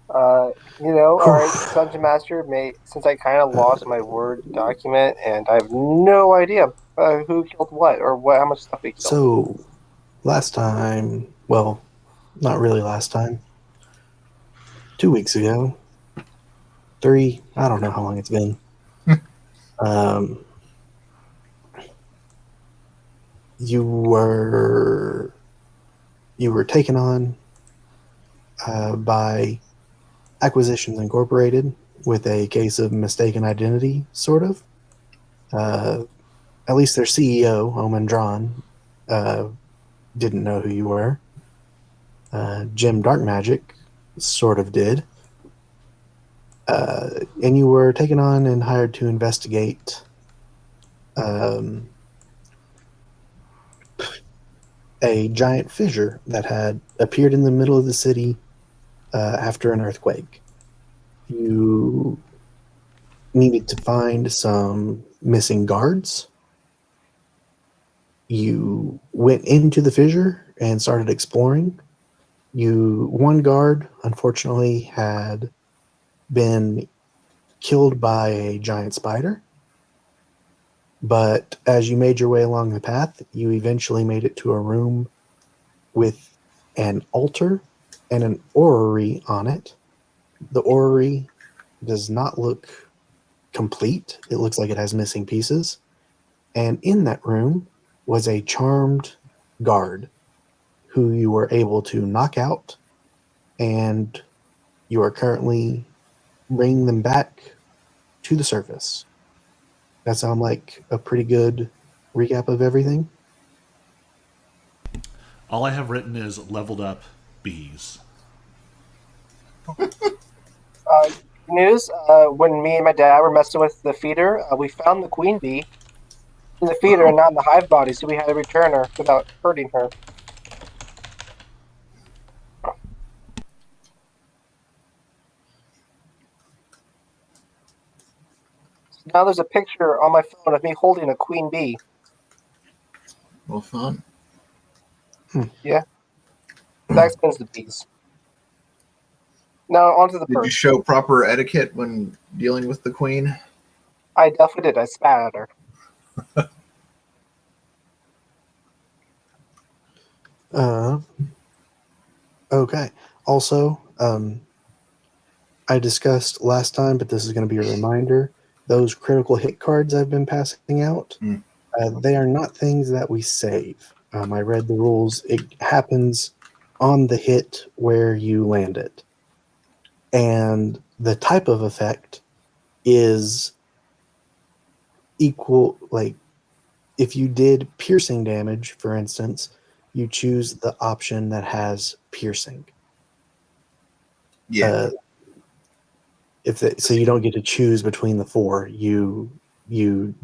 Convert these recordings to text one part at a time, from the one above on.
Uh, all right, Dungeon Master, since I kind of lost my Word document and I have no idea who killed what or how much stuff we killed. So, last time, well, not really last time, 2 weeks ago, three, I don't know how long it's been. Um, you were you were taken on by Acquisitions Incorporated with a case of mistaken identity, sort of. Uh, at least their CEO, Omen Dran, uh, didn't know who you were. Jim Dark Magic sort of did. And you were taken on and hired to investigate um, a giant fissure that had appeared in the middle of the city after an earthquake. You needed to find some missing guards. You went into the fissure and started exploring. One guard, unfortunately, had been killed by a giant spider. But as you made your way along the path, you eventually made it to a room with an altar and an orrery on it. The orrery does not look complete. It looks like it has missing pieces. And in that room was a charmed guard who you were able to knock out, and you are currently bringing them back to the surface. That sound like a pretty good recap of everything? All I have written is leveled up bees. Uh, News, when me and my dad were messing with the feeder, we found the queen bee in the feeder and not in the hive body, so we had to return her without hurting her. Now there's a picture on my phone of me holding a queen bee. Well, fun. Yeah, that explains the bees. Now onto the Did you bird. show proper etiquette when dealing with the queen? I definitely did. I spat at her. Uh, okay. Also, I discussed last time, but this is going to be a reminder. Those critical hit cards I've been passing out, Mm. they are not things that we save. I read the rules. It happens on the hit where you land it. And the type of effect is equal, like, if you did piercing damage, for instance, you choose the option that has piercing. Yeah. Uh, so you don't get to choose between the four. You do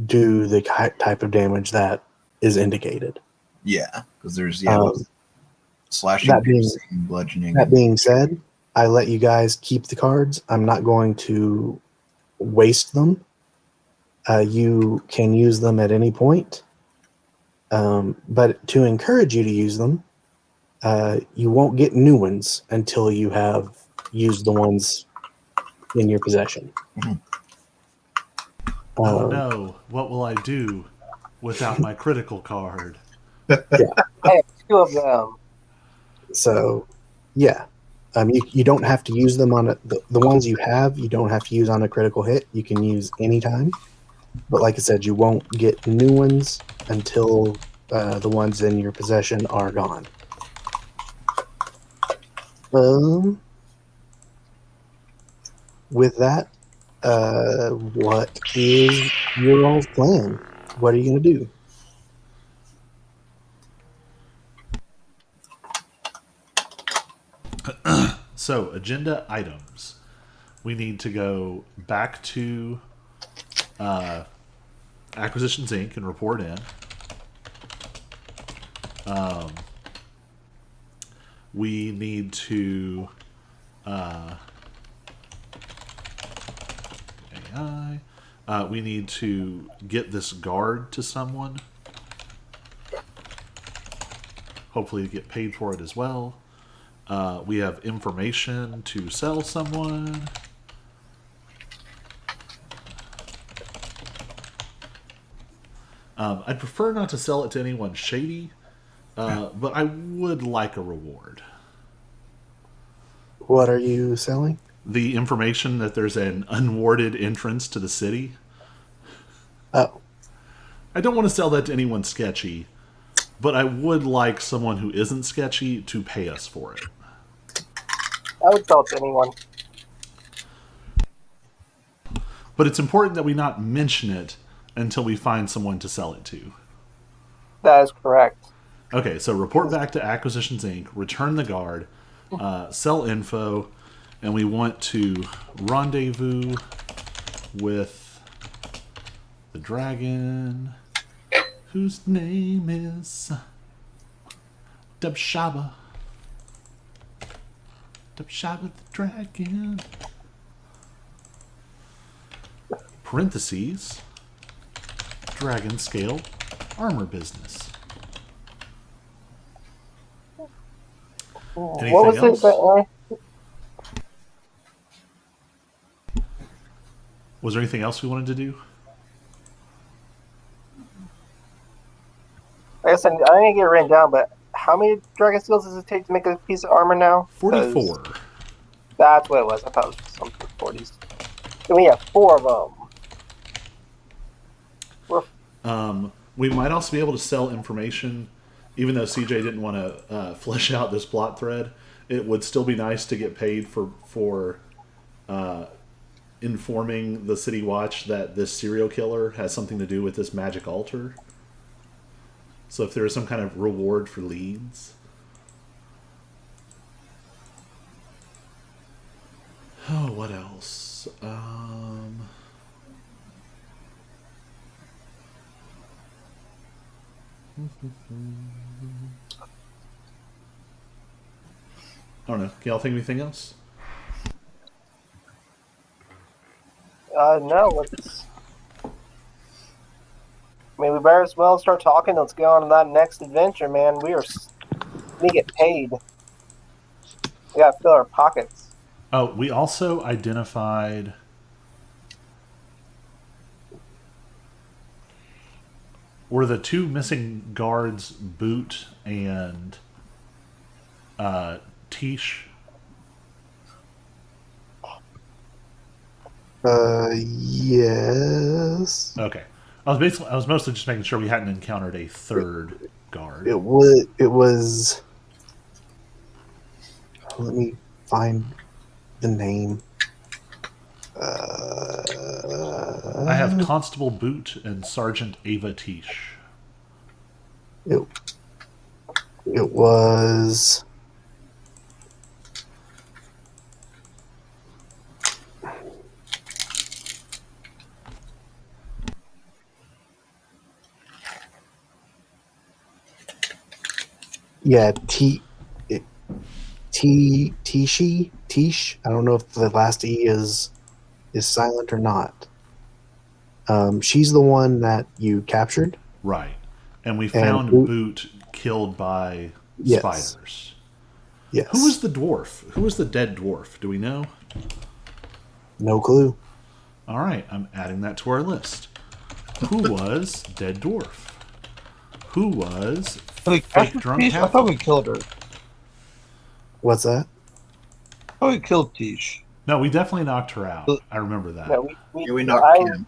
the type of damage that is indicated. Yeah. Because there's, Um, slashing, that being piercing, bludgeoning. that being said, I let you guys keep the cards. I'm not going to waste them. You can use them at any point, but to encourage you to use them, you won't get new ones until you have used the ones in your possession. Mhm. Oh Um, no, what will I do without my critical card? yeah. I have two of them. So, yeah. You don't have to use them on the ones you have. You don't have to use on a critical hit. You can use anytime. But like I said, you won't get new ones until the ones in your possession are gone. Um, with that, what is your all's plan? What are you going to do? So, agenda items. We need to go back to Acquisitions Inc. and report in. We need to AI. We need to get this guard to someone. Hopefully, get paid for it as well. We have information to sell someone. I'd prefer not to sell it to anyone shady, but I would like a reward. What are you selling? The information that there's an unwarded entrance to the city. Oh, I don't want to sell that to anyone sketchy, but I would like someone who isn't sketchy to pay us for it. I would sell it to anyone. But it's important that we not mention it until we find someone to sell it to. That is correct. Okay, so report back to Acquisitions Inc., return the guard, sell info, and we want to rendezvous with the dragon, whose name is Dubshaba. Dubshaba the dragon. Parentheses, dragon scale armor business. Anything What was else? it that Was there anything else we wanted to do? I guess I didn't get it written down, but how many dragon skills does it take to make a piece of armor now? 'Cause 44. That's what it was. I thought it was something 40s. And we have 4 of them. We might also be able to sell information, even though CJ didn't want to flesh out this plot thread. It would still be nice to get paid for informing the City Watch that this serial killer has something to do with this magic altar. So if there is some kind of reward for leads. Oh, what else? I don't know. Can y'all think of anything else? No, let's. I mean, we better as well start talking. Let's get on to that next adventure, man. We get paid. We gotta fill our pockets. Oh, we also identified. Were the 2 missing guards Boot and Tish? Yes. Okay. I was mostly just making sure we hadn't encountered a third guard. It was. Let me find the name. I have Constable Boot and Sergeant Ava Tish. It was. Yeah, Tish. I don't know if the last E is silent or not. She's the one that you captured. Right. And we found Boot killed by spiders. Yes. Who was the dwarf? Who was the dead dwarf? Do we know? No clue. All right, I'm adding that to our list. Who was dead dwarf? Who was fake drunk I half? thought we killed her. What's that? I thought we killed Tish. No, we definitely knocked her out. I remember that. No, We knocked him.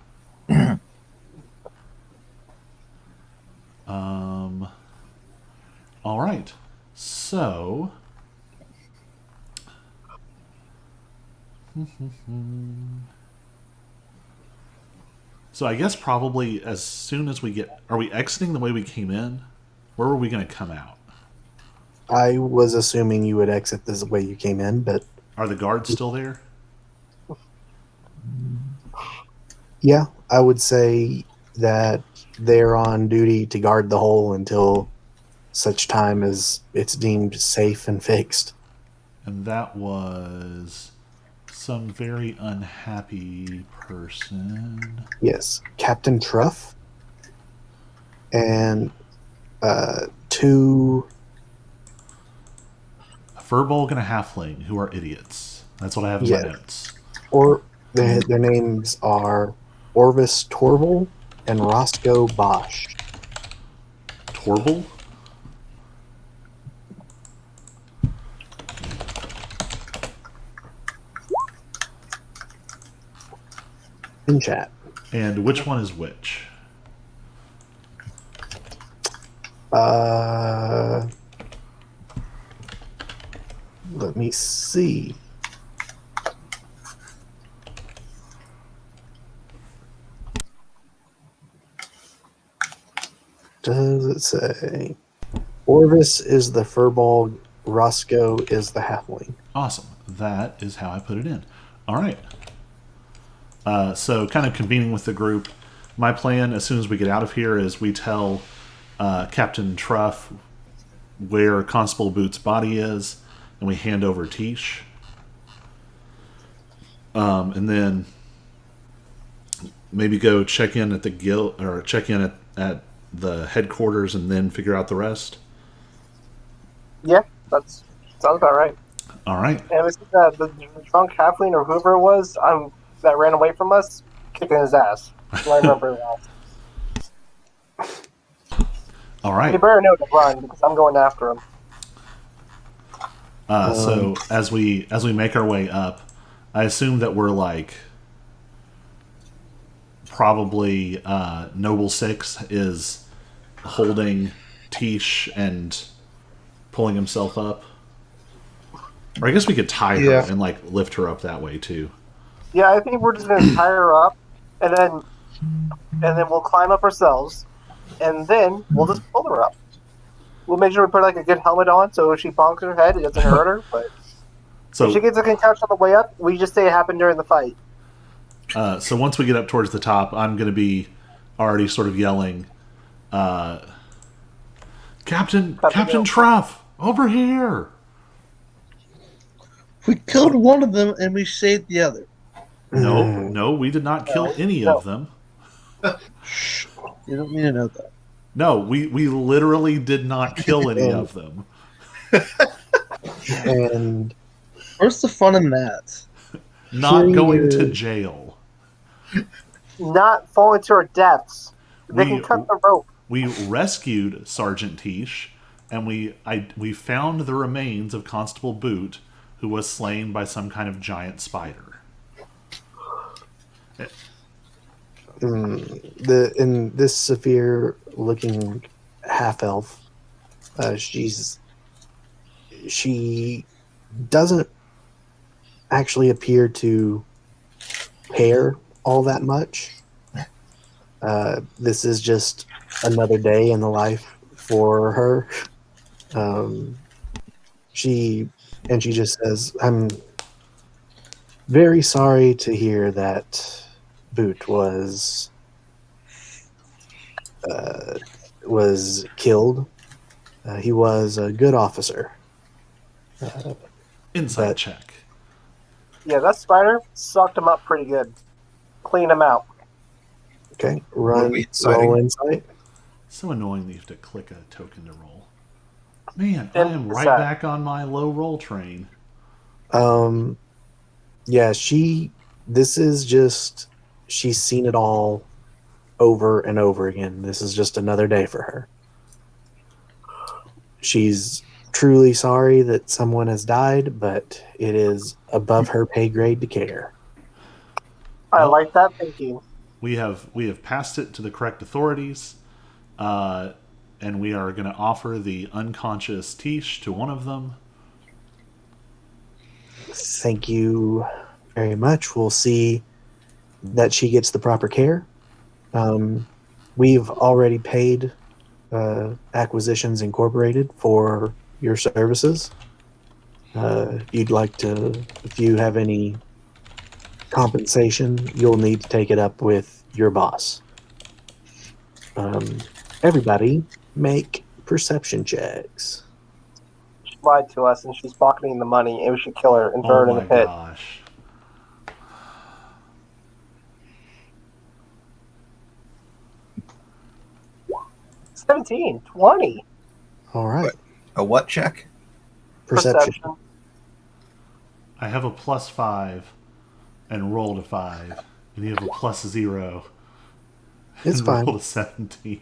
All right. So So I guess probably as soon as we get... Are we exiting the way we came in? Where were we going to come out? I was assuming you would exit this way you came in, but... Are the guards still there? Yeah, I would say that they're on duty to guard the hole until such time as it's deemed safe and fixed. And that was some very unhappy person. Yes, Captain Truff and 2... Furbolg and a halfling who are idiots. That's what I have in Yes. my notes. Or their names are Orvis Torval and Roscoe Bosch. Torble? In chat. And which one is which? Let me see. Does it say? Orvis is the Furbolg, Roscoe is the halfling. Awesome. That is how I put it in. All right. So kind of convening with the group. My plan, as soon as we get out of here, is we tell Captain Truff where Constable Boot's body is, and we hand over Tish. And then maybe go check in at the guild, or check in at the headquarters, and then figure out the rest. Yeah, that sounds about right. All right. And it was the drunk halfling or whoever it was that ran away from us, kicking his ass. I remember that. All right. You better know to run because I'm going after him. So as we make our way up, I assume that we're like probably Noble 6 is holding Tish and pulling himself up. Or I guess we could tie her and like lift her up that way too. Yeah, I think we're just gonna tie her up, and then we'll climb up ourselves, and then we'll just pull her up. We'll make sure we put like a good helmet on, so if she bonks her head, it doesn't hurt her. But So if she gets a concussion on the way up, we just say it happened during the fight. So once we get up towards the top, I'm going to be already sort of yelling, Captain Truff, over here! We killed one of them and we saved the other. No, we did not kill any of them. Shh. You don't need to know that. No, we literally did not kill any of them. And Where's the fun in that? Not Here going you- to jail. Not falling to our deaths. They can cut the rope. We rescued Sergeant Tish, and we found the remains of Constable Boot, who was slain by some kind of giant spider. in this severe looking half elf, she doesn't actually appear to care all that much. This is just another day in the life for her. She just says, "I'm very sorry to hear that Boot was killed. He was a good officer." Insight check. Yeah, that spider sucked him up pretty good. Clean him out. Okay, What are we roll deciding? insight. So annoying that you have to click a token to roll. Man, I am right back on my low roll train. Yeah, this is just, she's seen it all over and over again. This is just another day for her. She's truly sorry that someone has died, but it is above her pay grade to care. I like that thinking. We have passed it to the correct authorities, and we are going to offer the unconscious Tish to one of them. Thank you very much. We'll see that she gets the proper care. We've already paid Acquisitions Incorporated for your services. If you have any compensation, you'll need to take it up with your boss. Everybody make perception checks. She lied to us and she's pocketing the money, and we should kill her and throw her in the pit. Gosh. 17, 20. All right. A what check? Perception. I have a +5 and rolled a 5, and you have a +0 It's and fine. rolled a 17.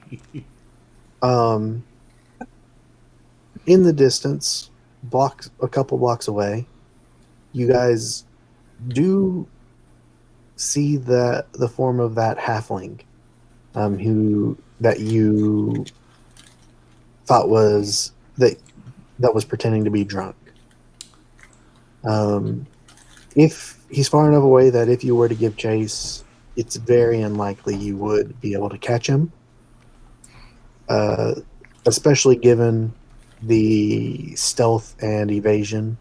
In the distance, a couple blocks away, you guys do see the form of that halfling, who that you thought was that was pretending to be drunk. If he's far enough away that if you were to give chase, it's very unlikely you would be able to catch him, uh, especially given the stealth and evasion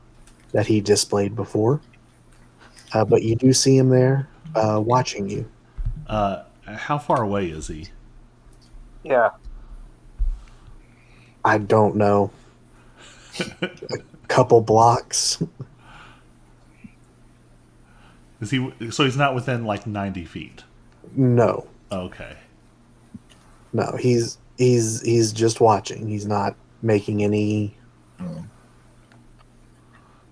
that he displayed before. But you do see him there, watching you. How far away is he? Yeah. I don't know, couple blocks. Is he? So he's not within like 90 feet. No, Okay. no, he's just watching. He's not making any Oh.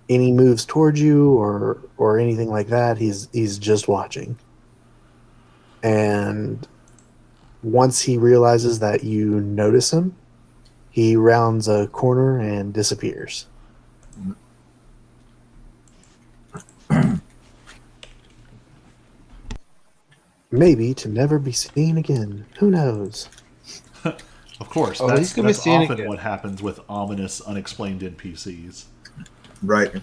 moves towards you or anything like that. He's just watching. And once he realizes that you notice him, he rounds a corner and disappears. Maybe to never be seen again. Who knows? Of course, Oh, that's, he's gonna be that's seeing often again. what happens with ominous, unexplained NPCs. Right.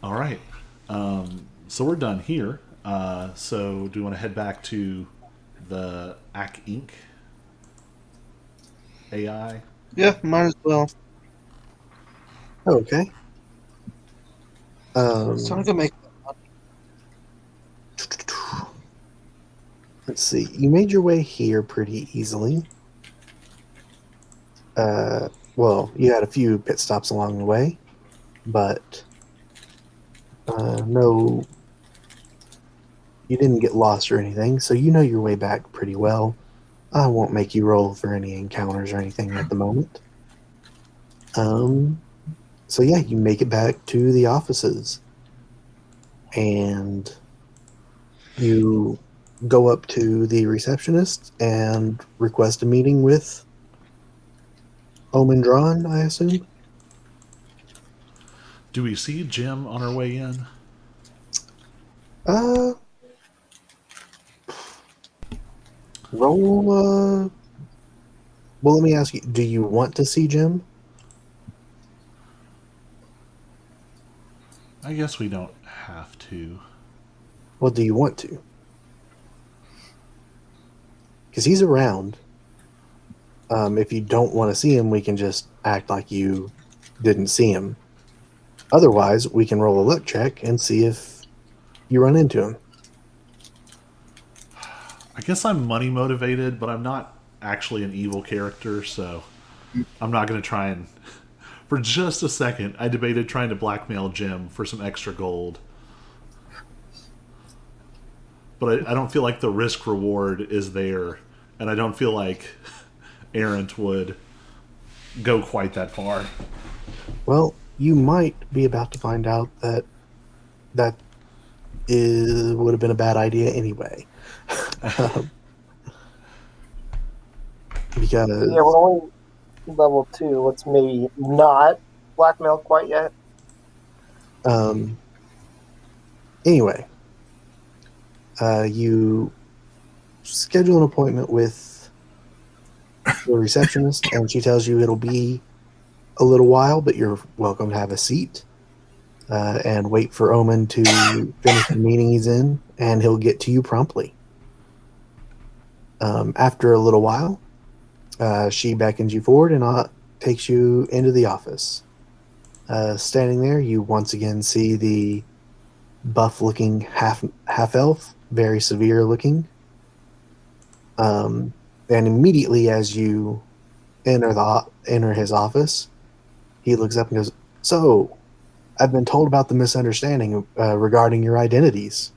All right. So we're done here. So do you want to head back to the AC Inc. AI? Yeah, might as well. Okay. It's time to go make. Let's see. You made your way here pretty easily. Well, you had a few pit stops along the way, but no, you didn't get lost or anything, so you know your way back pretty well. I won't make you roll for any encounters or anything at the moment. So yeah, you make it back to the offices, and you go up to the receptionist and request a meeting with Omen Drawn, I assume. Do we see Jim on our way in? Uh, roll. Well, let me ask you: do you want to see Jim? I guess we don't have to. Well, do you want to? Because he's around. If you don't want to see him, we can just act like you didn't see him. Otherwise, we can roll a luck check and see if you run into him. I guess I'm money motivated, but I'm not actually an evil character, so I'm not going to try and. For just a second, I debated trying to blackmail Jim for some extra gold. But I don't feel like the risk reward is there, and I don't feel like Errant would go quite that far. Well, you might be about to find out that would have been a bad idea anyway. Because Yeah, we're only level 2. Let's maybe not blackmail quite yet. anyway, you schedule an appointment with the receptionist, and she tells you it'll be a little while, but you're welcome to have a seat and wait for Omen to finish the meeting he's in, and he'll get to you promptly. After a little while, she beckons you forward and takes you into the office. Standing there, you once again see the buff-looking half-elf, very severe-looking. And immediately as you enter his office, he looks up and goes, "So, I've been told about the misunderstanding regarding your identities.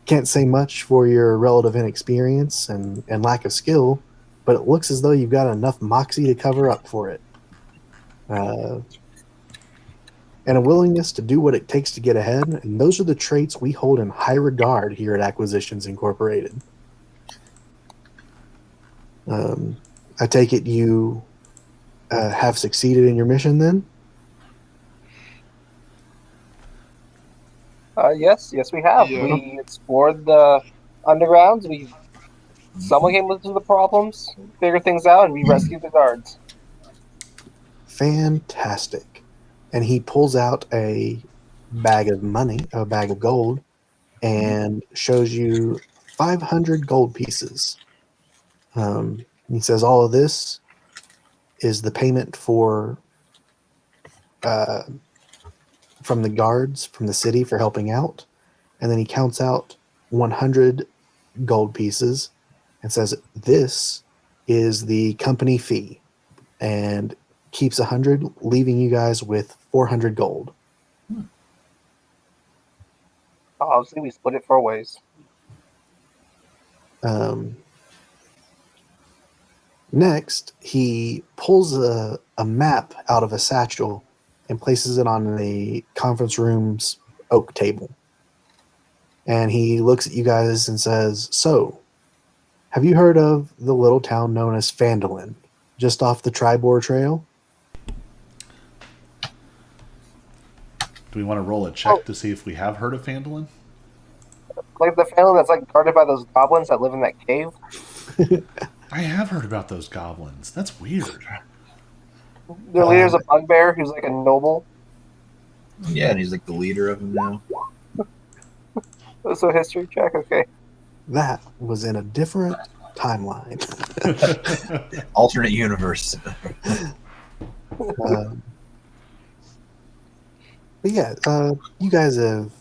Can't say much for your relative inexperience and lack of skill, but it looks as though you've got enough moxie to cover up for it." uh, and a willingness to do what it takes to get ahead. And those are the traits we hold in high regard here at Acquisitions Incorporated. I take it you have succeeded in your mission then? Yes, we have. Yeah. We explored the undergrounds. Someone came into the problems, figured things out, and we rescued the guards. Fantastic. And he pulls out a bag of money, a bag of gold, and shows you 500 gold pieces. He says all of this is the payment for from the guards from the city for helping out. And then he counts out 100 gold pieces and says, this is the company fee, and keeps 100, leaving you guys with 400 gold. Obviously, we split it 4 ways. Next, he pulls a map out of a satchel and places it on the conference room's oak table. And he looks at you guys and says, so, have you heard of the little town known as Phandalin, just off the Tribor Trail? Do we want to roll a check to see if we have heard of Phandalin? Like the family that's like guarded by those goblins that live in that cave. I have heard about those goblins. That's weird. Their leader's a bugbear who's like a noble. Yeah, and he's like the leader of them now. So history check, okay. That was in a different timeline. Alternate universe. But yeah, you guys have,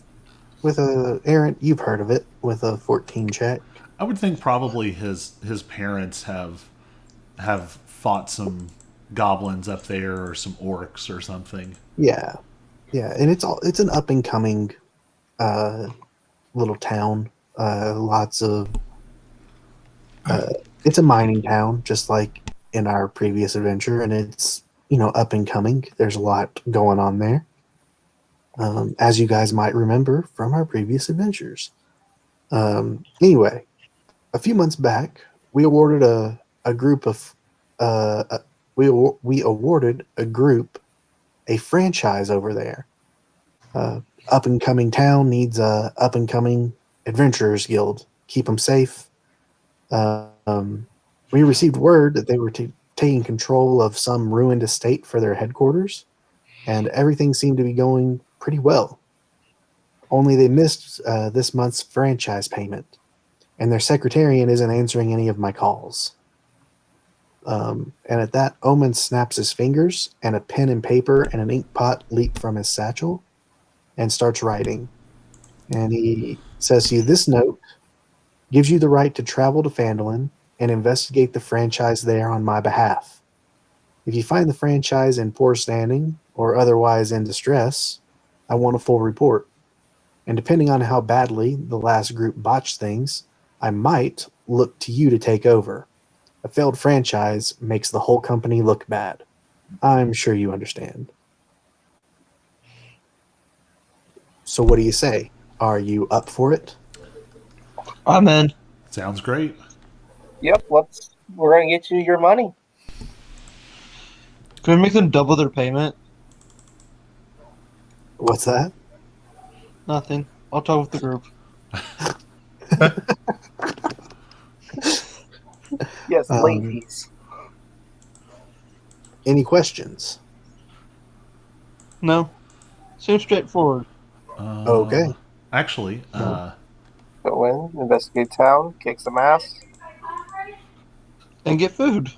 with Aaron, you've heard of it with a 14 check. I would think probably his parents have fought some goblins up there or some orcs or something. Yeah, and it's an up and coming little town. Lots of it's a mining town, just like in our previous adventure, and it's up and coming. There's a lot going on there, as you guys might remember from our previous adventures. Anyway, a few months back, we awarded a group of we awarded a group a franchise over there. Up and coming town needs a up and coming adventurers guild. Keep them safe. We received word that they were taking control of some ruined estate for their headquarters, and everything seemed to be going pretty well. Only they missed this month's franchise payment, and their secretarian isn't answering any of my calls. And at that, Omen snaps his fingers, and a pen and paper and an ink pot leap from his satchel and starts writing. And he says to you, this note gives you the right to travel to Phandalin and investigate the franchise there on my behalf. If you find the franchise in poor standing or otherwise in distress, I want a full report. And depending on how badly the last group botched things, I might look to you to take over. A failed franchise makes the whole company look bad. I'm sure you understand. So what do you say? Are you up for it? I'm in. Sounds great. Yep, we're gonna get you your money. Can we make them double their payment? What's that? Nothing. I'll talk with the group. Yes, ladies. Any questions? No. Seems straightforward. Okay. Actually, Go in, investigate town, kick some ass. And get food.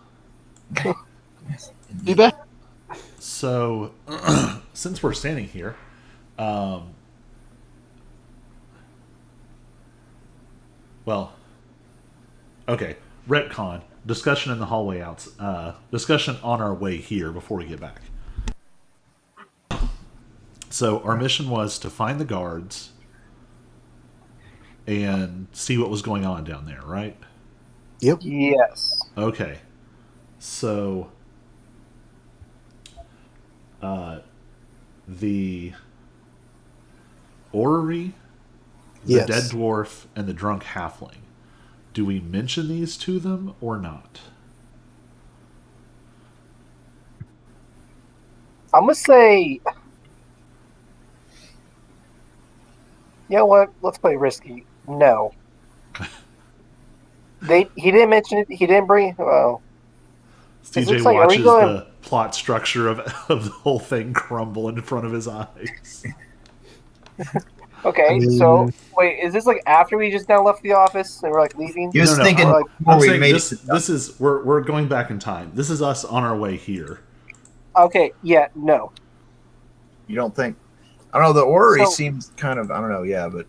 Be back. so since we're standing here, well, okay, retcon discussion in the hallway outs. Discussion on our way here before we get back. So our mission was to find the guards and see what was going on down there, right? Yes. Okay. So the orrery, the Yes. dead dwarf, and the drunk halfling. Do we mention these to them or not? I'm gonna say, you know what? Let's play risky. No. He didn't mention it. He didn't bring. Well, it TJ looks like, are we watches going? the plot structure of the whole thing crumble in front of his eyes. Okay, I mean, so wait, is this like after we just now left the office and we're like leaving? He was No, thinking I'm- before I'm we saying made this. it. This is we're going back in time. This is us on our way here. Okay, yeah, no. You don't think? I don't know. The orrery So- seems kind of. I don't know. Yeah, but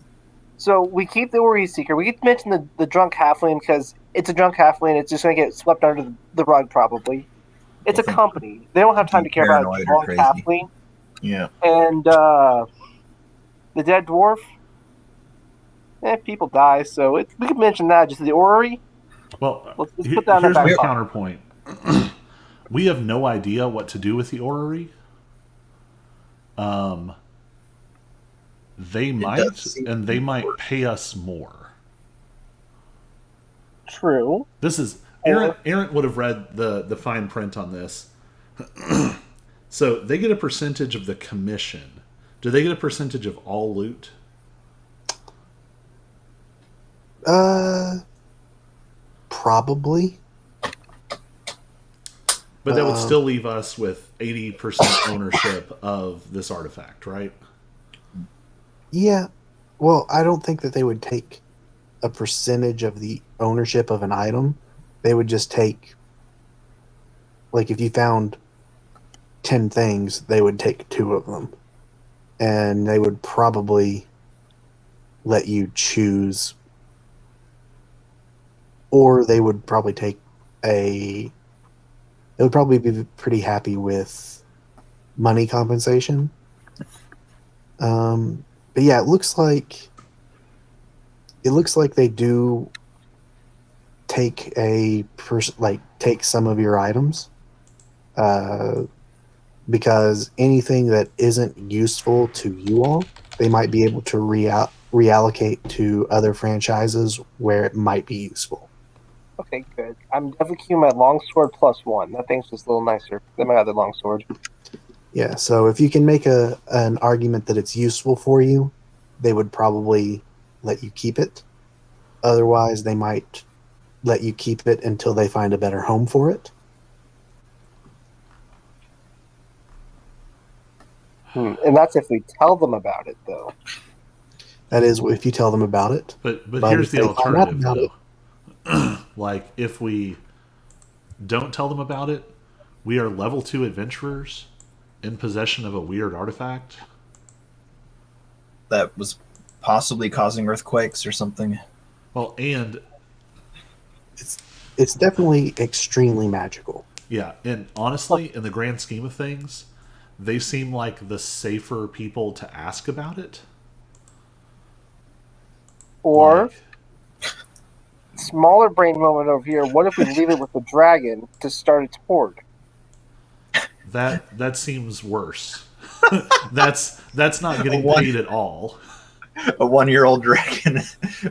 So we keep the Ori Seeker. We get to mention the drunk halfling because it's a drunk halfling. It's just going to get swept under the rug probably. It's Well, a think- company. They don't have time to care about a Paranoid or drunk crazy. halfling. yeah. And the dead dwarf. People die, so we could mention that. Just the Orrery. Well, Let's put that in the here's back my pocket. counterpoint. We have no idea what to do with the orrery. They might, does seem and they might worse. pay us more. True. This is Aaron would have read the fine print on this. So they get a percentage of the commission. Do they get a percentage of all loot? Probably. But that would still leave us with 80% ownership of this artifact, right? Yeah. Well, I don't think that they would take a percentage of the ownership of an item. They would just take, like, if you found 10 things, they would take 2 of them. And they would probably let you choose. Or they would probably take they would probably be pretty happy with money compensation. But yeah, it looks like they do take take some of your items, because anything that isn't useful to you all, they might be able to reallocate to other franchises where it might be useful. Okay, good. I'm definitely keeping my longsword +1. That thing's just a little nicer than my other longsword. Yeah, so if you can make an argument that it's useful for you, they would probably let you keep it. Otherwise, they might let you keep it until they find a better home for it. And that's if we tell them about it, though. That is, if you tell them about it. But if here's the they find out alternative, about though. it- Like, if we don't tell them about it, we are level 2 adventurers in possession of a weird artifact. That was possibly causing earthquakes or something. Well, and It's definitely extremely magical. yeah, and honestly, in the grand scheme of things, they seem like the safer people to ask about it. Or, Like, smaller brain moment over here, what if we leave it with the dragon to start its horde? that seems worse. that's not getting What? paid at all. A 1-year-old dragon,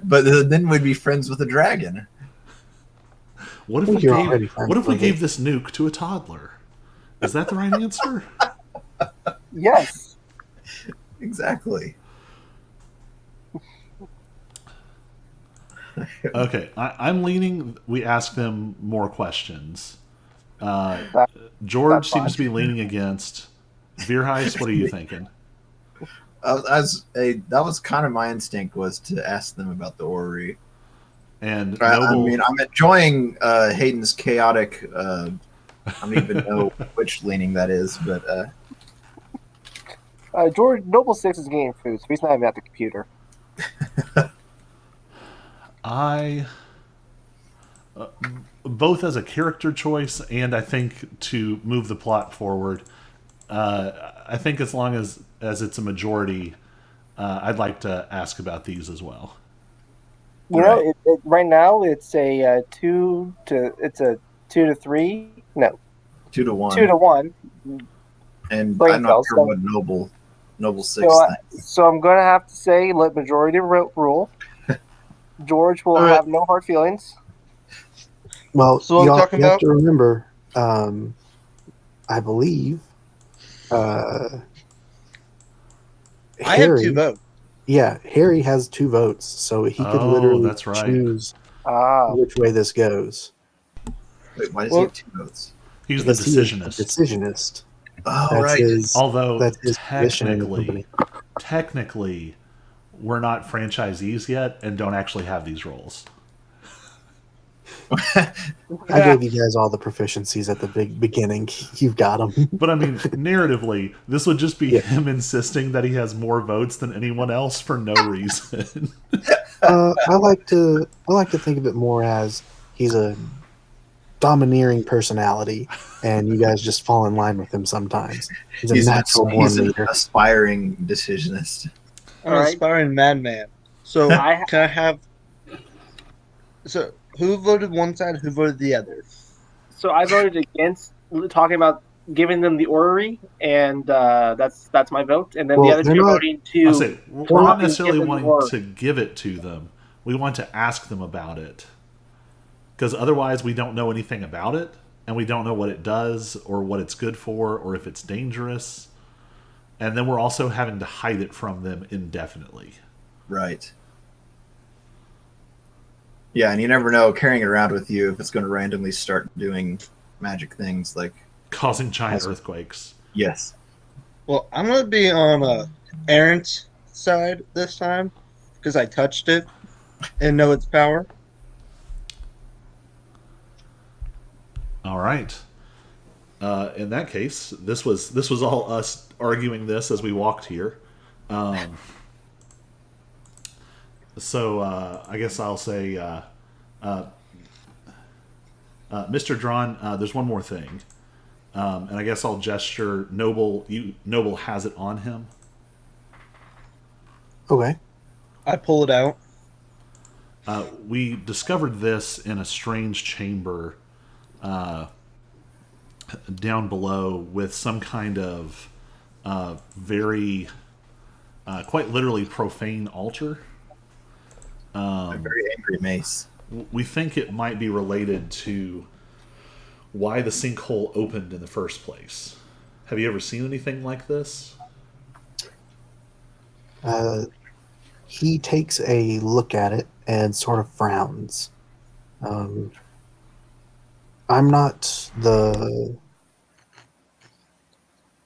but then we'd be friends with a dragon. What if think we you're already gave friends what if we with gave it. this nuke to a toddler? Is that the right answer? Yes. Exactly. Okay, I'm leaning. We ask them more questions. George That's fine. seems to be leaning against. Veerheist, what are you thinking? That was kind of my instinct, was to ask them about the orrery. And I Noble, mean, I'm enjoying Hayden's chaotic. I don't even know which leaning that is, but George Noble 6 is getting food, so he's not even at the computer. I both as a character choice and I think to move the plot forward. I think as long as it's a majority, I'd like to ask about these as well. You know, right now it's a 2 to 3. No, 2 to 1. 2 to 1. And brain I'm not cells. sure what Noble Six So, thing. so I'm going to have to say let majority rule. George will All right. have no hard feelings. Well, So what I'm talking you have about? to remember, I believe, I have 2 Harry. votes. Yeah, Harry has 2 votes, so he could Oh, literally that's right. choose Ah, which way this goes Wait, why does he Well, have 2 votes? He's the because he is the decisionist. decisionist. Oh, right. Although That's his position in the company. technically, we're not franchisees yet and don't actually have these roles. I gave you guys all the proficiencies at the beginning. You've got them. But I mean, narratively, this would just be Yeah. him insisting that he has more votes than anyone else for no reason. I like to think of it more as he's a domineering personality, and you guys just fall in line with him sometimes. He's a natural born he's an leader. aspiring decisionist. I'm All an right. aspiring madman. So I can I have? So who voted one side? Who voted the other? so I voted against talking about giving them the orrery, and that's my vote. And then the Well, other they're two are not. voting I to say we're Well, not and necessarily give them the wanting orrery. to give it to them. We want to ask them about it because otherwise we don't know anything about it, and we don't know what it does or what it's good for or if it's dangerous. And then we're also having to hide it from them indefinitely. Right. Yeah, and you never know carrying it around with you if it's going to randomly start doing magic things like. Causing giant earthquakes. Yes. Well, I'm gonna be on Aaron's side this time because I touched it and know its power. All right. In that case, this was all us arguing this as we walked here. So I guess I'll say, Mr. Drawn, there's one more thing, and I guess I'll gesture. Noble has it on him. Okay. I pull it out. We discovered this in a strange chamber down below with some kind of very, quite literally profane altar. A very angry mace. We think it might be related to why the sinkhole opened in the first place. Have you ever seen anything like this? He takes a look at it and sort of frowns. Um, I'm not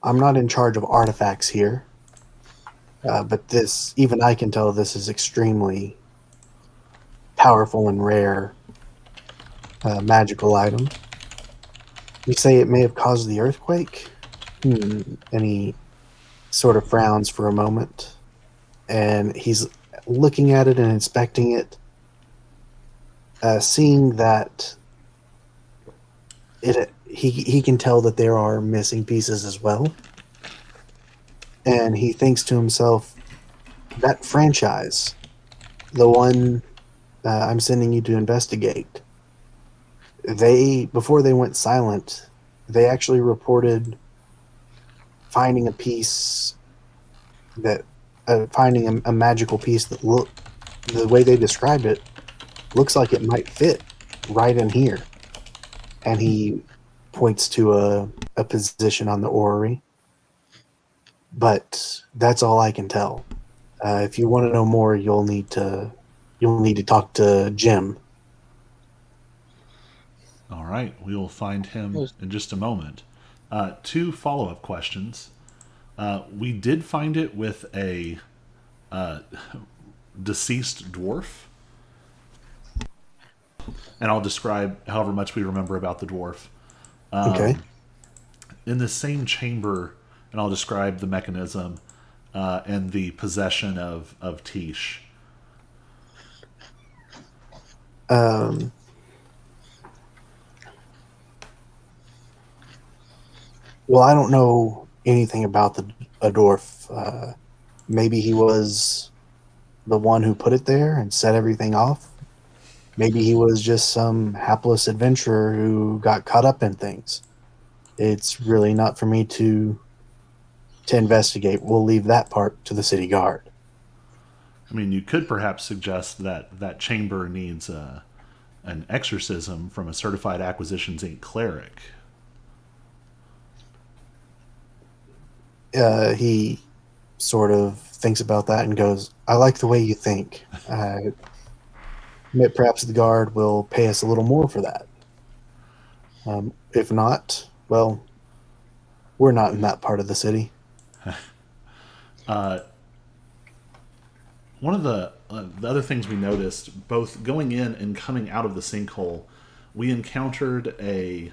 in charge of artifacts here, but this, even I can tell this is extremely powerful and rare magical item. You say it may have caused the earthquake? And he sort of frowns for a moment, and he's looking at it and inspecting it, seeing that he can tell that there are missing pieces as well. And he thinks to himself, that franchise, the one I'm sending you to investigate, before they went silent, they actually reported finding a piece that finding a magical piece that the way they described it looks like it might fit right in here. And he points to a position on the orrery. But that's all I can tell. If you want to know more, you'll need to talk to Jim. All right, we will find him in just a moment. 2 follow-up questions. We did find it with a deceased dwarf, and I'll describe however much we remember about the dwarf. Okay. In the same chamber, and I'll describe the mechanism and the possession of Tish. Well, I don't know anything about a dwarf. Maybe he was the one who put it there and set everything off. Maybe he was just some hapless adventurer who got caught up in things. It's really not for me to to investigate. We'll leave that part to the city guard. I mean, you could perhaps suggest that that chamber needs an exorcism from a certified Acquisitions Inc. cleric. He sort of thinks about that and goes, I like the way you think. Perhaps the guard will pay us a little more for that. If not, well, we're not in that part of the city. One of the other things we noticed, both going in and coming out of the sinkhole, we encountered a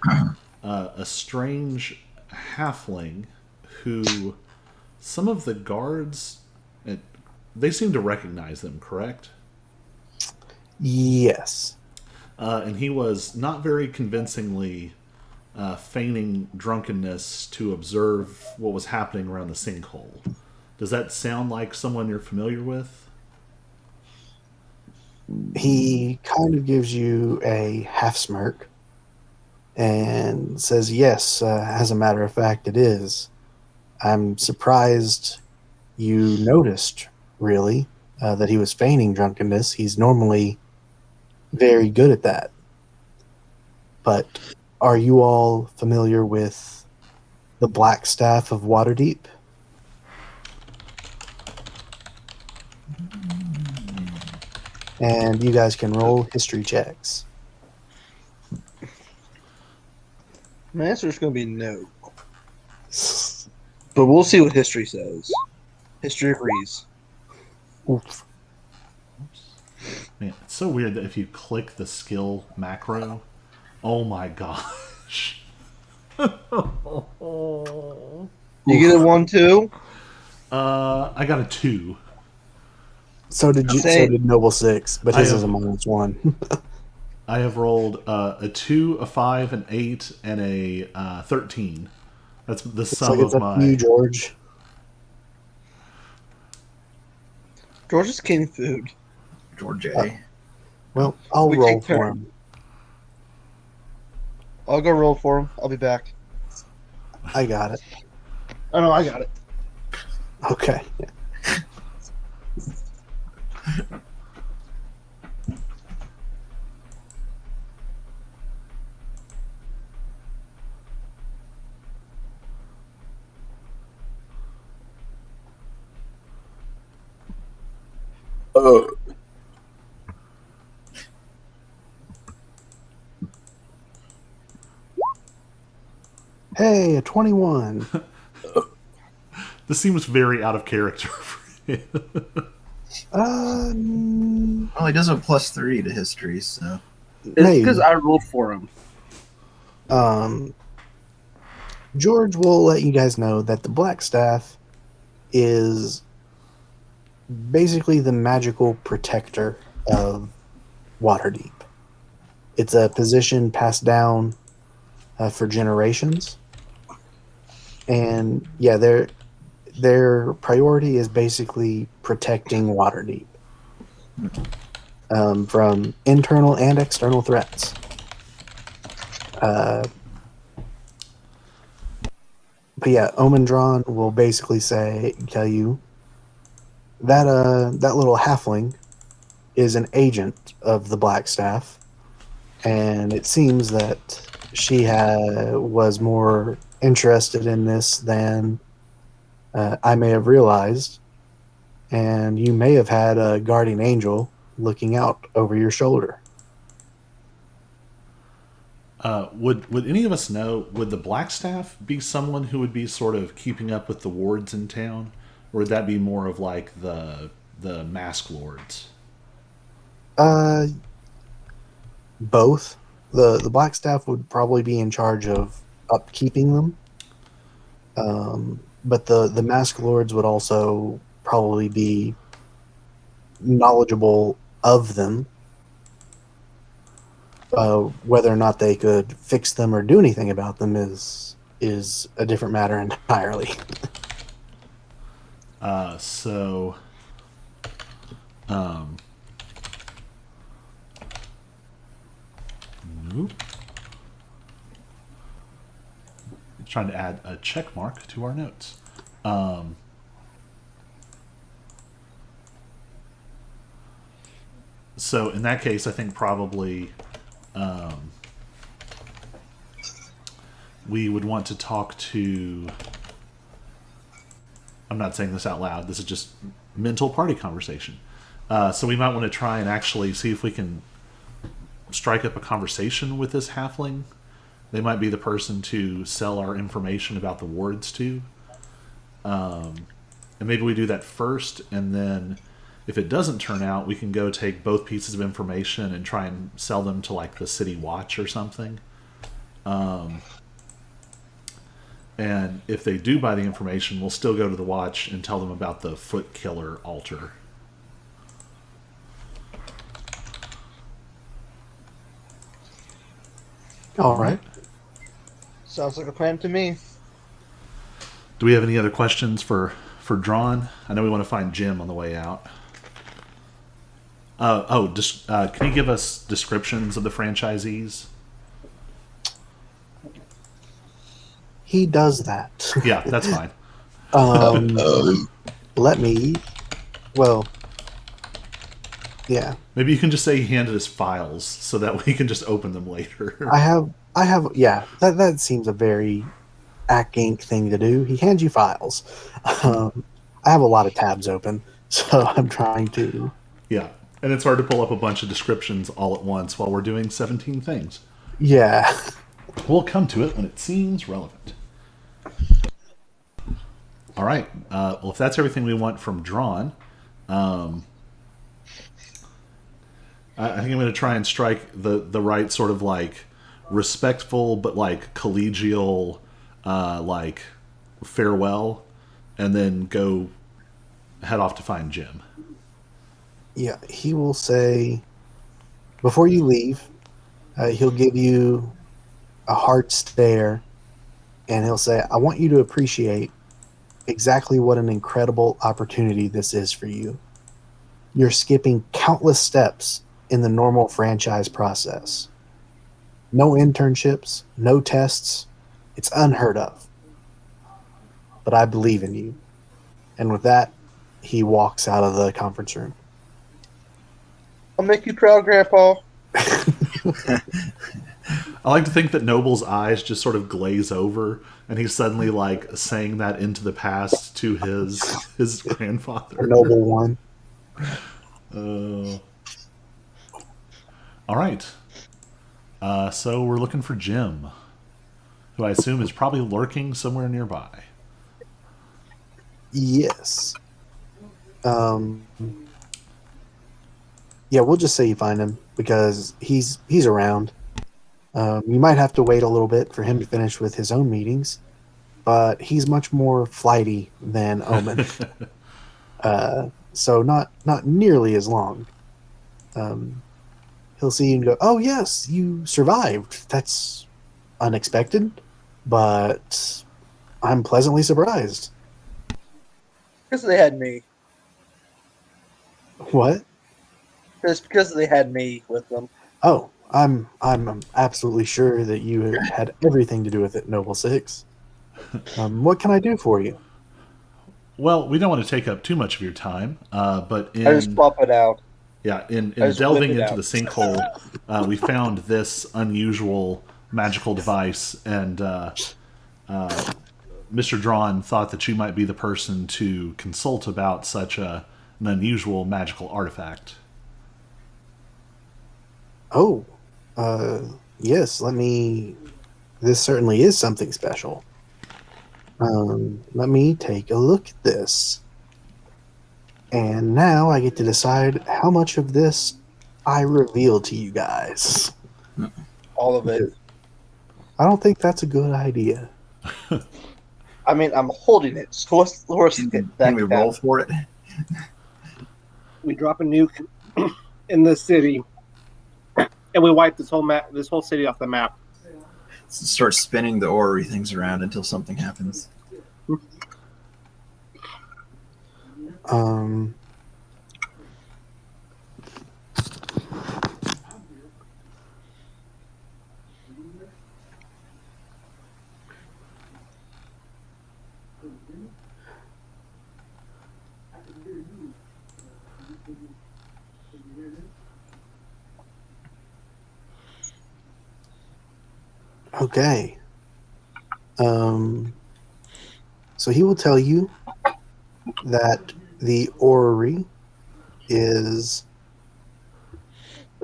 strange halfling who some of the guards, they seem to recognize them, correct? Yes. And he was not very convincingly feigning drunkenness to observe what was happening around the sinkhole. Does that sound like someone you're familiar with? He kind of gives you a half smirk and says, yes, as a matter of fact, it is. I'm surprised you noticed, really, that he was feigning drunkenness. He's normally very good at that. But are you all familiar with the Black Staff of Waterdeep? And you guys can roll history checks. My answer is going to be no. But we'll see what history says. History agrees. Oof. Man, it's so weird that if you click the skill macro, oh my gosh. You get a 1, 2? I got a 2. So did you? So did Noble 6, but his I is a -1. I have rolled a 2, a 5, an 8, and a 13. That's the sum It's of up to you, my. George. George is king food. George A. Well, I'll We roll take for turn. him. I'll go roll for him. I'll be back. I got it. Oh, no, I got it. Okay. Hey, a 21. This seems very out of character for him. Well, he does have +3 to history, so It's Maybe. because I rolled for him. George will let you guys know that the Black Staff is basically the magical protector of Waterdeep. It's a position passed down for generations, and yeah, their priority is basically protecting Waterdeep from internal and external threats. But yeah, Omendron will basically tell you that that little halfling is an agent of the Black Staff, and it seems that she was more interested in this than I may have realized, and you may have had a guardian angel looking out over your shoulder. Would any of us know, would the Blackstaff be someone who would be sort of keeping up with the wards in town? Or would that be more of like the mask lords? Both. The Black Staff would probably be in charge of upkeeping them. But the Mask Lords would also probably be knowledgeable of them. Whether or not they could fix them or do anything about them is a different matter entirely. Nope. Trying to add a check mark to our notes. So in that case, I think probably we would want to talk to. I'm not saying this out loud. This is just mental party conversation. So we might want to try and actually see if we can strike up a conversation with this halfling. They might be the person to sell our information about the wards to. And maybe we do that first, and then if it doesn't turn out, we can go take both pieces of information and try and sell them to like the city watch or something. And if they do buy the information, we'll still go to the watch and tell them about the foot killer altar. All right. Sounds like a plan to me. Do we have any other questions for Drawn? I know we want to find Jim on the way out. Can you give us descriptions of the franchisees? He does that. Yeah, that's fine. Let me. Well, yeah. Maybe you can just say he handed us files so that we can just open them later. I have. Yeah. That seems a very Inc. thing to do. He hands you files. I have a lot of tabs open, so I'm trying to. Yeah, and it's hard to pull up a bunch of descriptions all at once while we're doing 17 things. Yeah. We'll come to it when it seems relevant. All right. Well, if that's everything we want from Drawn, I think I'm going to try and strike the right sort of like respectful but like collegial like farewell, and then go head off to find Jim. Yeah, he will say, before you leave, he'll give you a hard stare, and he'll say, I want you to appreciate exactly what an incredible opportunity this is for you. You're skipping countless steps in the normal franchise process. No internships, no tests. It's unheard of. But I believe in you. And with that, he walks out of the conference room. I'll make you proud, Grandpa. I like to think that Noble's eyes just sort of glaze over, and he's suddenly like saying that into the past to his grandfather. Noble one. All right. So we're looking for Jim, who I assume is probably lurking somewhere nearby. Yes. Yeah, we'll just say you find him because he's around. You might have to wait a little bit for him to finish with his own meetings, but he's much more flighty than Omen. So not nearly as long. He'll see you and go, "Oh yes, you survived. That's unexpected, but I'm pleasantly surprised." Because they had me. What? Just because they had me with them. Oh, I'm absolutely sure that you had everything to do with it, Noble Six. What can I do for you? Well, we don't want to take up too much of your time, but I just plop it out. Yeah, in just delving whip it into out. the sinkhole, we found this unusual magical device, and Mr. Drawn thought that you might be the person to consult about such an unusual magical artifact. Oh, yes, this certainly is something special. Let me take a look at this. And now I get to decide how much of this I reveal to you guys. All of it. I don't think that's a good idea. I mean, I'm holding it. So what's the worst Can that we could roll happen? for it? We drop a nuke in the city, and we wipe this whole city off the map. Start spinning the orrery things around until something happens. Okay. So he will tell you that the orrery is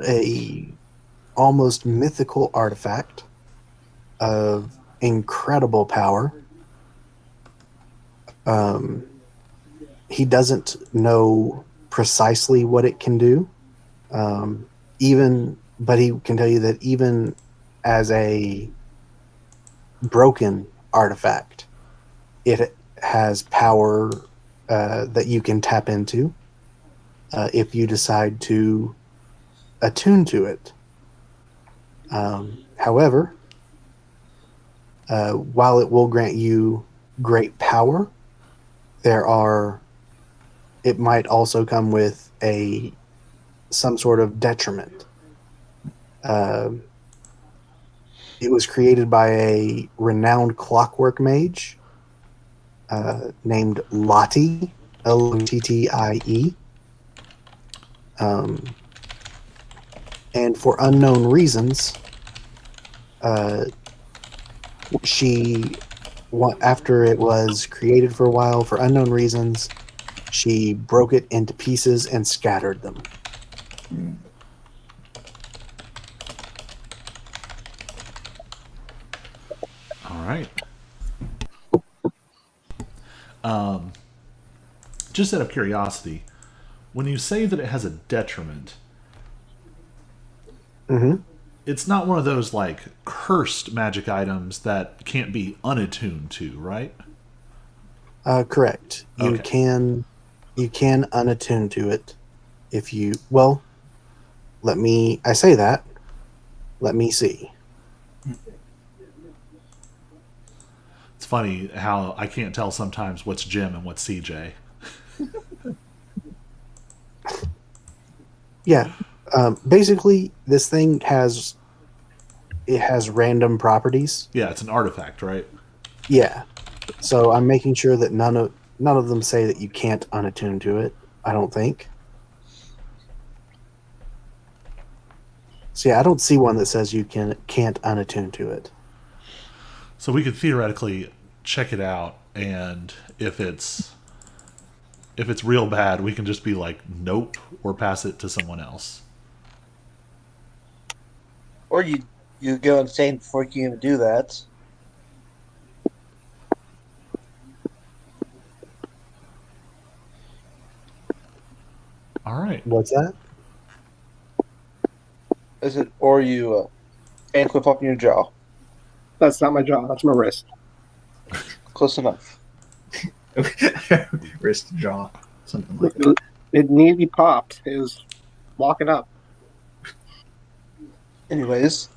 a almost mythical artifact of incredible power. He doesn't know precisely what it can do. But he can tell you that even as a broken artifact, it has power that you can tap into if you decide to attune to it. However, while it will grant you great power, it might also come with some sort of detriment. It was created by a renowned clockwork mage named Lottie, Lottie. And for unknown reasons, after it was created for a while, for unknown reasons, she broke it into pieces and scattered them. All right. Just out of curiosity, when you say that it has a detriment, it's not one of those like cursed magic items that can't be unattuned to, right? Correct. You can unattune to it if you let me see. It's funny how I can't tell sometimes what's Jim and what's CJ. Yeah. Basically, this thing has random properties. Yeah, it's an artifact, right? Yeah. So I'm making sure that none of them say that you can't unattune to it. I don't think. So yeah, I don't see one that says you can't unattune to it. So we could theoretically check it out, and if it's real bad, we can just be like, nope, or pass it to someone else. Or you go insane before you can even do that. All right. What's that? Is it or you ankle up in your jaw? That's not my jaw. That's my wrist. Close enough. Wrist, jaw, something like that. It needed to be popped. It was walking up. Anyways,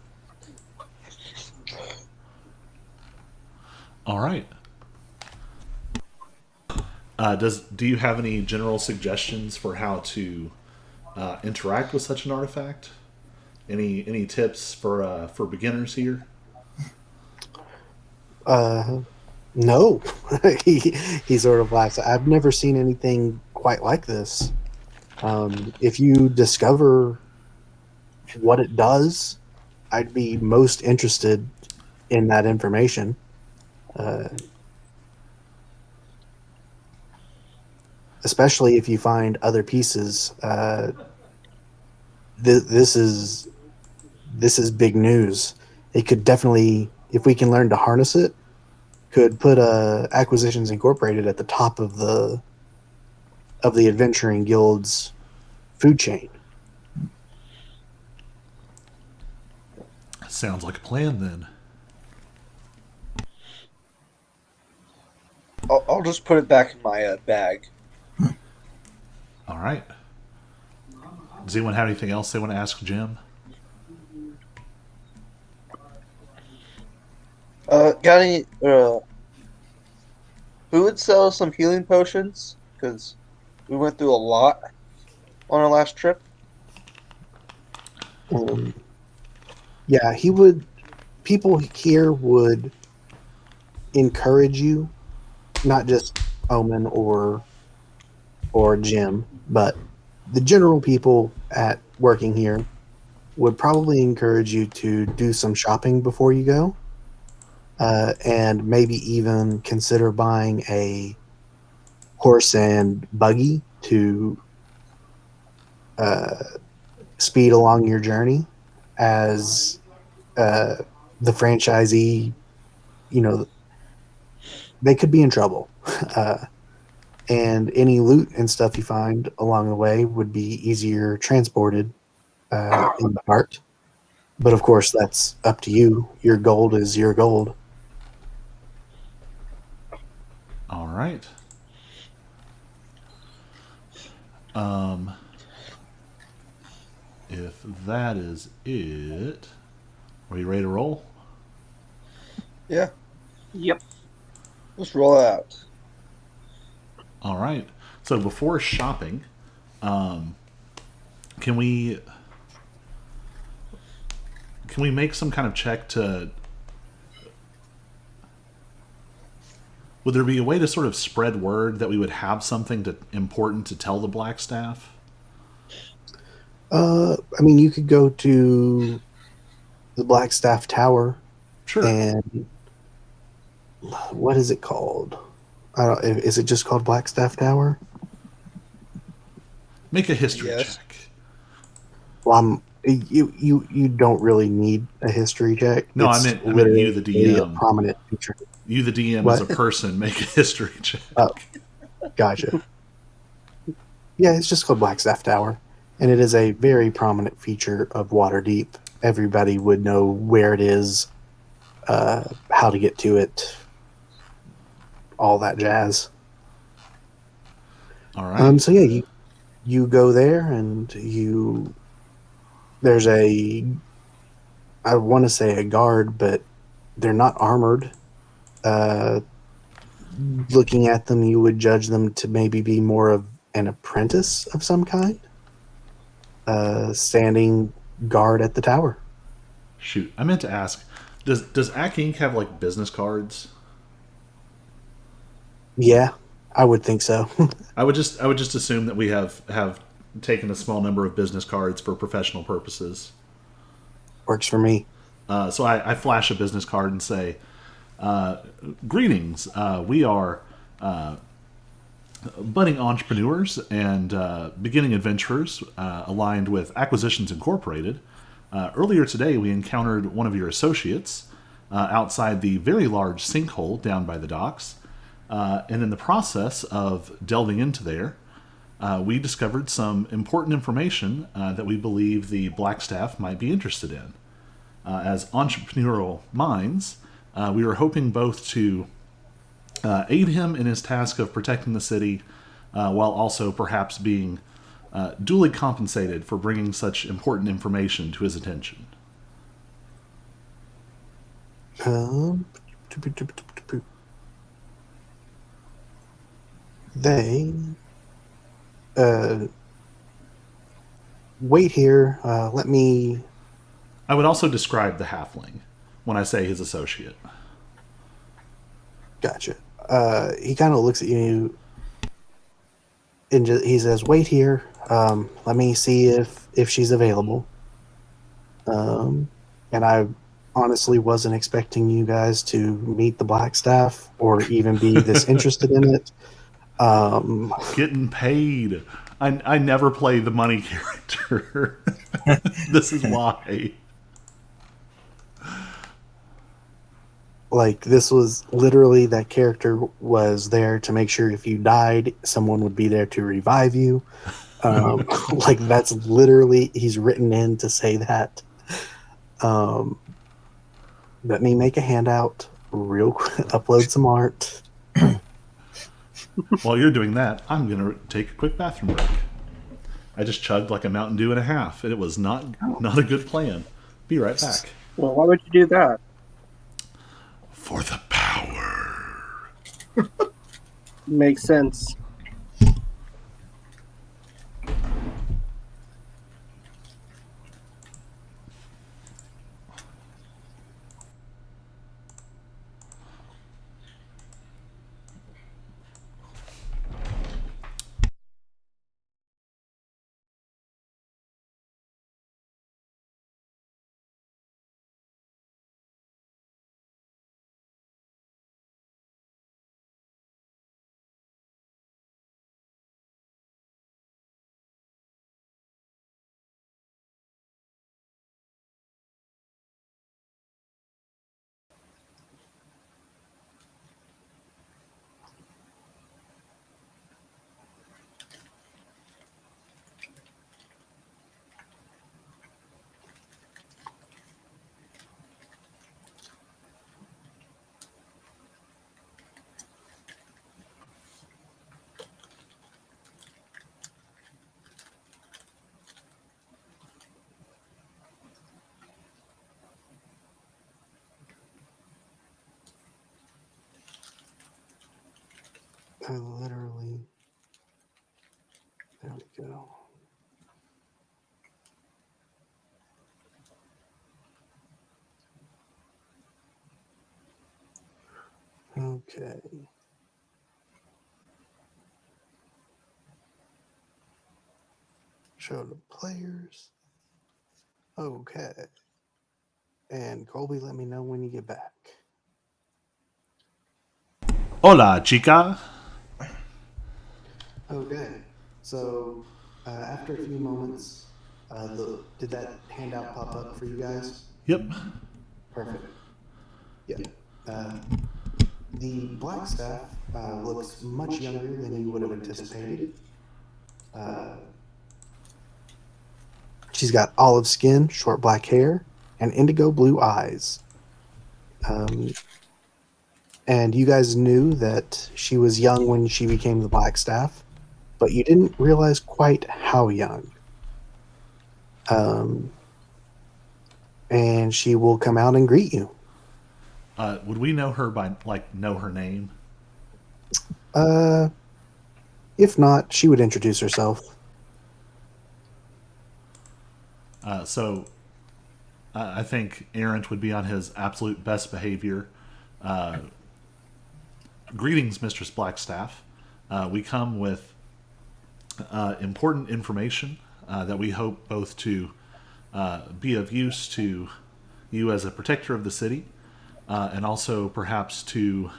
All right. Do you have any general suggestions for how to interact with such an artifact? Any tips for beginners here? No. he sort of laughs. I've never seen anything quite like this. If you discover what it does, I'd be most interested in that information. Especially if you find other pieces. This is big news. It could definitely, if we can learn to harness it, could put Acquisitions Incorporated at the top of the Adventuring Guild's food chain. Sounds like a plan then. I'll just put it back in my bag. All right. Does anyone have anything else they want to ask Jim? Got any? Who would sell some healing potions? Because we went through a lot on our last trip. Yeah, he would. People here would encourage you, not just Omen or Jim, but the general people working here would probably encourage you to do some shopping before you go. and maybe even consider buying a horse and buggy to speed along your journey as the franchisee, you know, they could be in trouble. Uh, and any loot and stuff you find along the way would be easier transported in the cart. But of course, that's up to you. Your gold is your gold. All right. If that is it, are you ready to roll? Yeah, Yep. let's roll it out. All right. So before shopping, can we make some kind of check to? Would there be a way to sort of spread word that we would have something important to tell the Black Staff? I mean, you could go to the Blackstaff Tower Sure. and what is it called? I don't. Is it just called Blackstaff Tower? Make a history Yes. check. Well, you don't really need a history check. No, It's I meant you, literally the a DM. prominent feature. You, the DM, as What? a person, make a history check. Oh, gotcha. Yeah, it's just called Blackstaff Tower, and it is a very prominent feature of Waterdeep. Everybody would know where it is, how to get to it, all that jazz. All right. So yeah, you go there, and there's I want to say a guard, but they're not armored. Uh, Looking at them, you would judge them to maybe be more of an apprentice of some kind, standing guard at the tower. Shoot, I meant to ask. Does Ack Inc. have like business cards? Yeah, I would think so. I would just assume that we have taken a small number of business cards for professional purposes. Works for me. So I flash a business card and say, "Greetings. We are budding entrepreneurs and beginning adventurers aligned with Acquisitions Incorporated. Earlier today, we encountered one of your associates outside the very large sinkhole down by the docks. And in the process of delving into there, we discovered some important information that we believe the Blackstaff might be interested in. As entrepreneurial minds, we were hoping both to aid him in his task of protecting the city, while also perhaps being duly compensated for bringing such important information to his attention." Um, they wait here. Let me. I would also describe the halfling when I say his associate. Gotcha. He kind of looks at you and he says, "Wait here. Let me see if she's available." And I honestly wasn't expecting you guys to meet the Black Staff or even be this interested in it. Getting paid. I never play the money character. This is why. Like, this was literally, that character was there to make sure if you died, someone would be there to revive you. Like, that's literally, he's written in to say that. Let me make a handout real quick, upload some art. While you're doing that, I'm going to take a quick bathroom break. I just chugged like a Mountain Dew and a half, and it was not a good plan. Be right back. Well, why would you do that? For the power. Makes sense. I literally. There we go. Okay. Show the players. Okay. And Colby, let me know when you get back. Hola, chica. Okay. So, after a few moments, did that handout pop up for you guys? Yep. Perfect. Yeah. The black staff looks much younger than you would have anticipated. She's got olive skin, short black hair, and indigo blue eyes. And you guys knew that she was young when she became the black staff, but you didn't realize quite how young. And she will come out and greet you. Would we know her by know her name? If not, she would introduce herself. So I think Errant would be on his absolute best behavior. Greetings, Mistress Blackstaff. We come with important information that we hope both to be of use to you as a protector of the city, and also perhaps to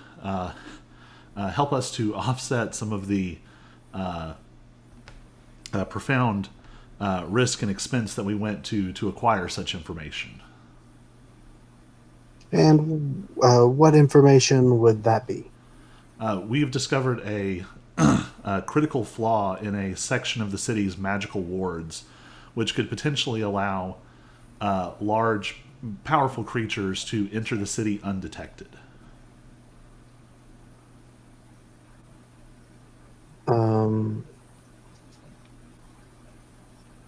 help us to offset some of the profound risk and expense that we went to acquire such information. And what information would that be? We've discovered a critical flaw in a section of the city's magical wards, which could potentially allow large, powerful creatures to enter the city undetected.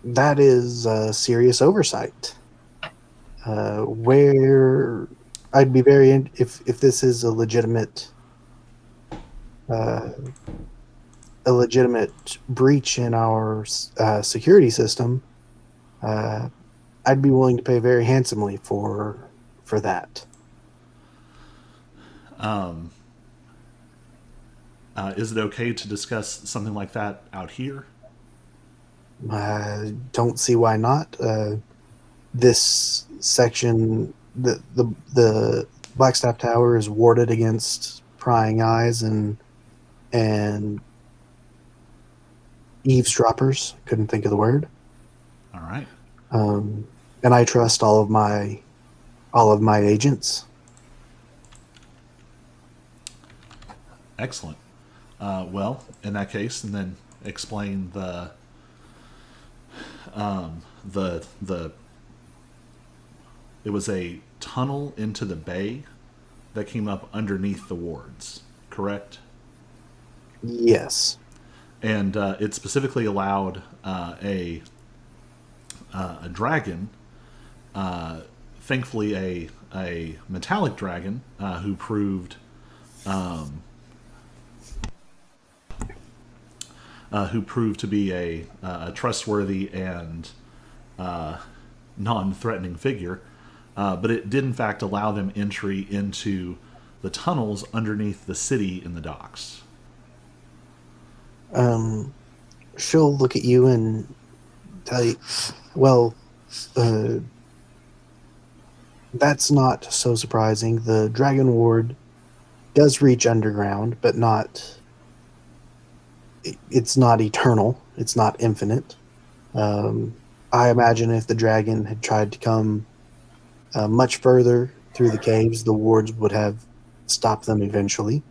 That is serious oversight. Where I'd be if this is a legitimate breach in our security system, I'd be willing to pay very handsomely for that. Is it okay to discuss something like that out here? Don't see why not. This section, the Blackstaff Tower is warded against prying eyes and eavesdroppers. Couldn't think of the word. All right. And I trust all of my agents. Excellent. Well, in that case, and then explain the it was a tunnel into the bay that came up underneath the wards, correct? Yes. And it specifically allowed a dragon, thankfully a metallic dragon who proved to be a trustworthy and non-threatening figure, but it did in fact allow them entry into the tunnels underneath the city in the docks. She'll look at you and tell you, well, that's not so surprising. The Dragon Ward does reach underground, but it's not eternal. It's not infinite. I imagine if the dragon had tried to come much further through the caves, the wards would have stopped them eventually.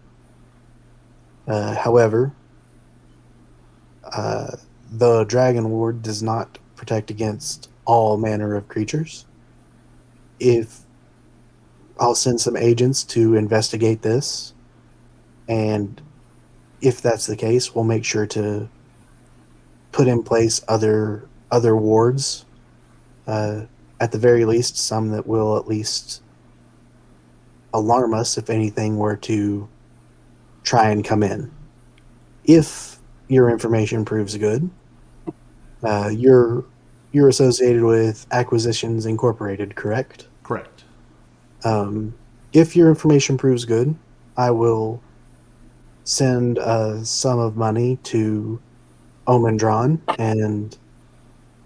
However, the Dragon Ward does not protect against all manner of creatures. I'll send some agents to investigate this, and if that's the case, we'll make sure to put in place other wards, at the very least, some that will at least alarm us if anything were to try and come in. if your information proves good, you're associated with Acquisitions Incorporated, correct? Correct. If your information proves good, I will send a sum of money to Omendron, and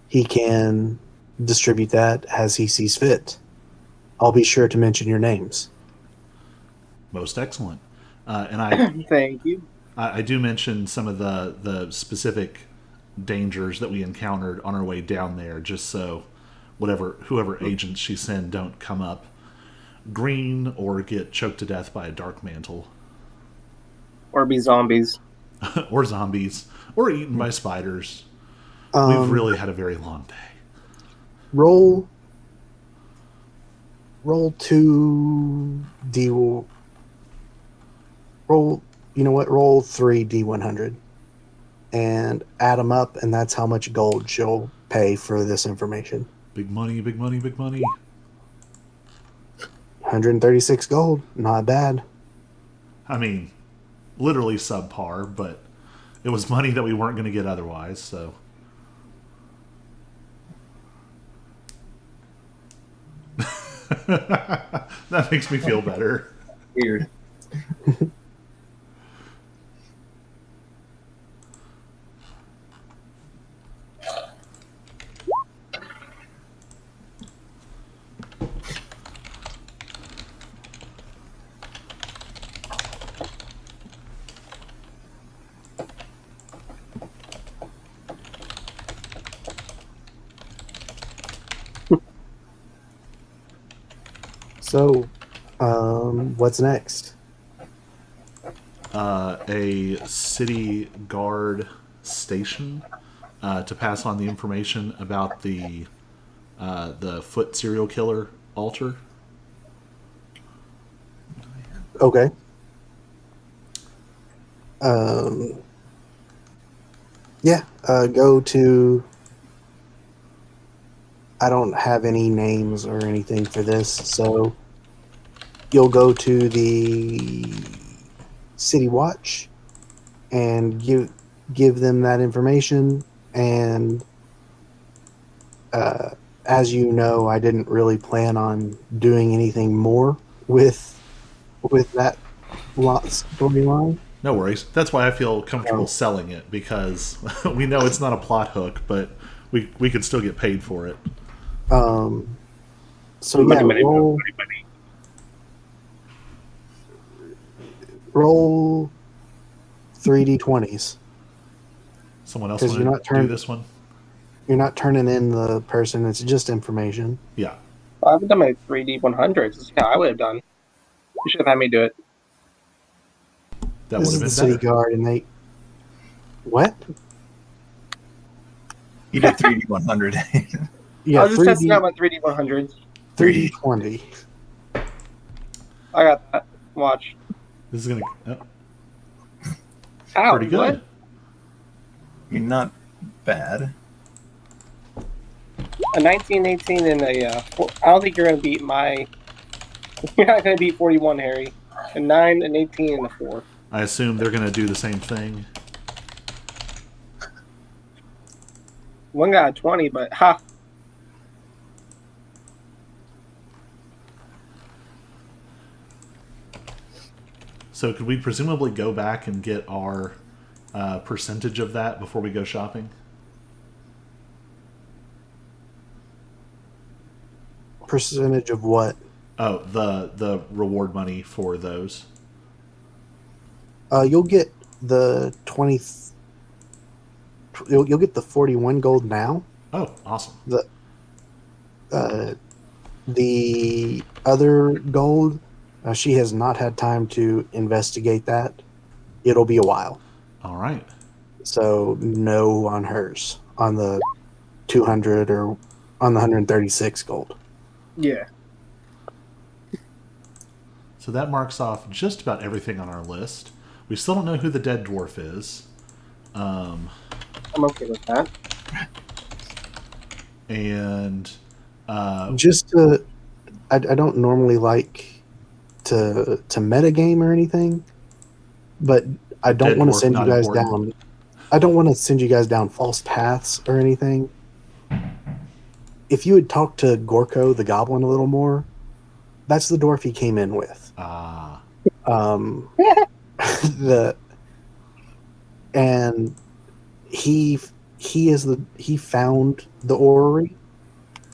he can distribute that as he sees fit. I'll be sure to mention your names. Most excellent. And I Thank you. I do mention some of the specific dangers that we encountered on our way down there, just so whoever agents she send don't come up green or get choked to death by a dark mantle Or be zombies. or zombies or eaten by spiders. We've really had a very long day. Roll 2D. Roll. You know what? Roll 3D100 and add them up, and that's how much gold she'll pay for this information. Big money, big money, big money. 136 gold. Not bad. I mean, literally subpar, but it was money that we weren't going to get otherwise, so. That makes me feel better. Weird. So, what's next? A city guard station to pass on the information about the foot serial killer altar. Okay. Yeah. Go to. I don't have any names or anything for this, so you'll go to the City Watch and give them that information. And as you know, I didn't really plan on doing anything more with that storyline. No worries. That's why I feel comfortable selling it, because we know it's not a plot hook, but we could still get paid for it. So yeah, roll 3d20s. Someone else 'Cause want you're to not do turn- this one? You're not turning in the person; it's just information. Yeah. I haven't done my 3D 100s. Yeah, I would have done. You should have had me do it. That This would is have the been city better. guard, and they what? You did 3D 100. Yeah, I was just 3D, testing out my 3D 100s. 3d20. I got that. Watch. This is going to... Ow, pretty good. what? You're not bad. A 1918 and a. I don't think you're gonna beat my. You're not gonna beat 41, Harry. A 9, an 18, and a 4. I assume they're going to do the same thing. One got a 20, but ha. So could we presumably go back and get our percentage of that before we go shopping? Percentage of what? Oh, the reward money for those. You'll get the 20. You'll get the 41 gold now. Oh, awesome. The other gold, she has not had time to investigate that. It'll be a while. All right. So no on hers, on the 200 or on the 136 gold. Yeah. So that marks off just about everything on our list. We still don't know who the dead dwarf is. I'm okay with that. And Just to, I don't normally like to metagame or anything, but I don't Dead want to dwarf, send you not guys important. down. I don't want to send you guys down false paths or anything. If you had talked to Gorko the goblin a little more, that's the dwarf he came in with. Ah. Um, and he found the orrery.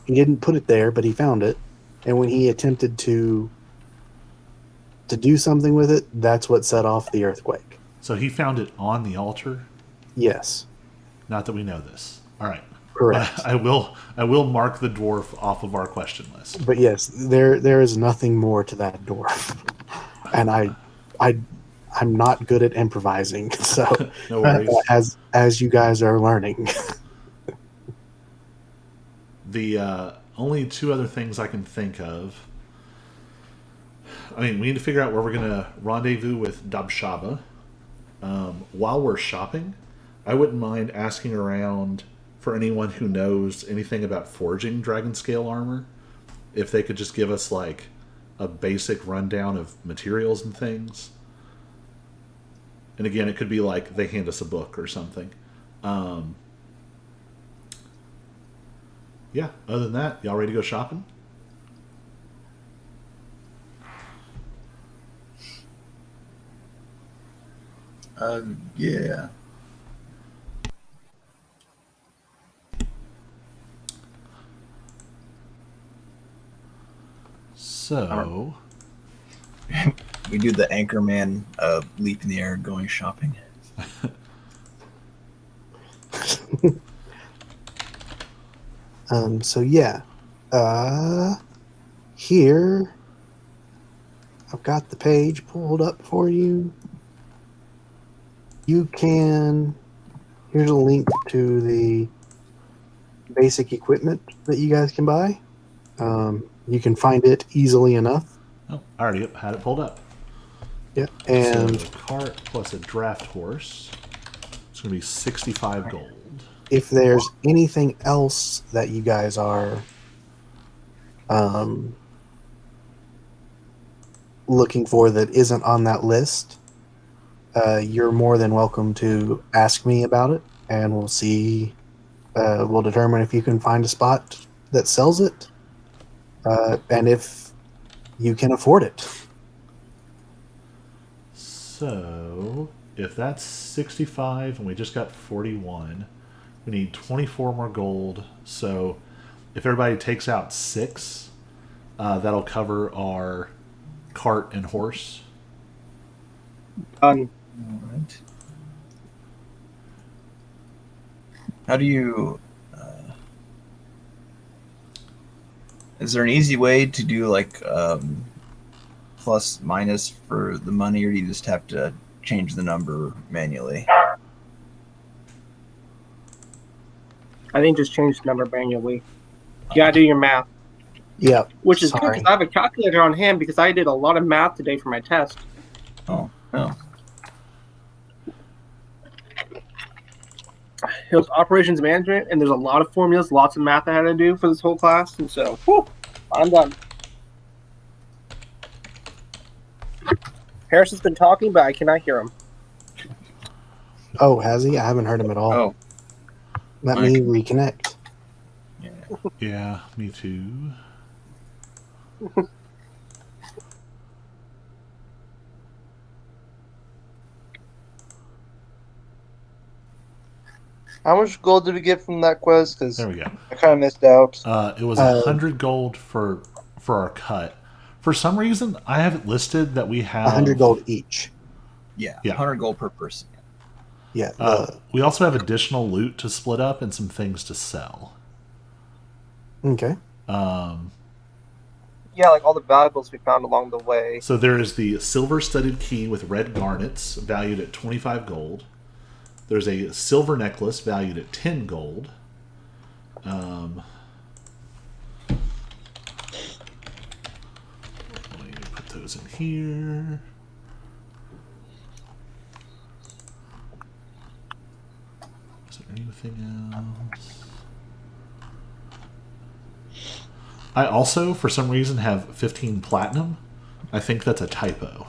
He didn't put it there, but he found it. And when he attempted to do something with it, that's what set off the earthquake. So he found it on the altar? Yes, Not that we know this. All right. correct. I will mark the dwarf off of our question list. But yes, there is nothing more to that dwarf. And I'm not good at improvising, so No worries. as you guys are learning. The only two other things I can think of. I mean, we need to figure out where we're going to rendezvous with Dabshaba. While we're shopping, I wouldn't mind asking around for anyone who knows anything about forging dragon scale armor. If they could just give us like a basic rundown of materials and things. And again, it could be like they hand us a book or something. Yeah, other than that, y'all ready to go shopping? Yeah. So, We do the Anchorman leap in the air going shopping. So yeah, here I've got the page pulled up for you. You can. Here's a link to the basic equipment that you guys can buy. You can find it easily enough. oh, I already had it pulled up. Yeah, and So, cart plus a draft horse. It's going to be 65 gold. if there's anything else that you guys are looking for that isn't on that list, you're more than welcome to ask me about it, and we'll see. We'll determine if you can find a spot that sells it, and if you can afford it. So, if that's 65 and we just got 41, we need 24 more gold. So, if everybody takes out 6, that'll cover our cart and horse. Done. All right. How do you? Is there an easy way to do like plus minus for the money, or do you just have to change the number manually? I think just change the number manually. You gotta do your math, Yeah, which is good sorry. because I have a calculator on hand because I did a lot of math today for my test. Oh, no. It was operations management, and there's a lot of formulas, lots of math I had to do for this whole class, and so, whew, I'm done. Harrison's been talking, but I cannot hear him. Oh, has he? I haven't heard him at all. Oh, Let me reconnect. yeah. Yeah, me too. How much gold did we get from that quest? Because There we go. I kind of missed out. It was 100 gold for our cut. For some reason, I have it listed that we have 100 gold each. Yeah, Yeah. 100 gold per person. Yeah. We also have additional loot to split up and some things to sell. Okay. Yeah, like all the valuables we found along the way. So there is the silver-studded key with red garnets, valued at 25 gold. There's a silver necklace valued at 10 gold. Let me put those in here. Is there anything else? I also, for some reason, have 15 platinum. I think that's a typo.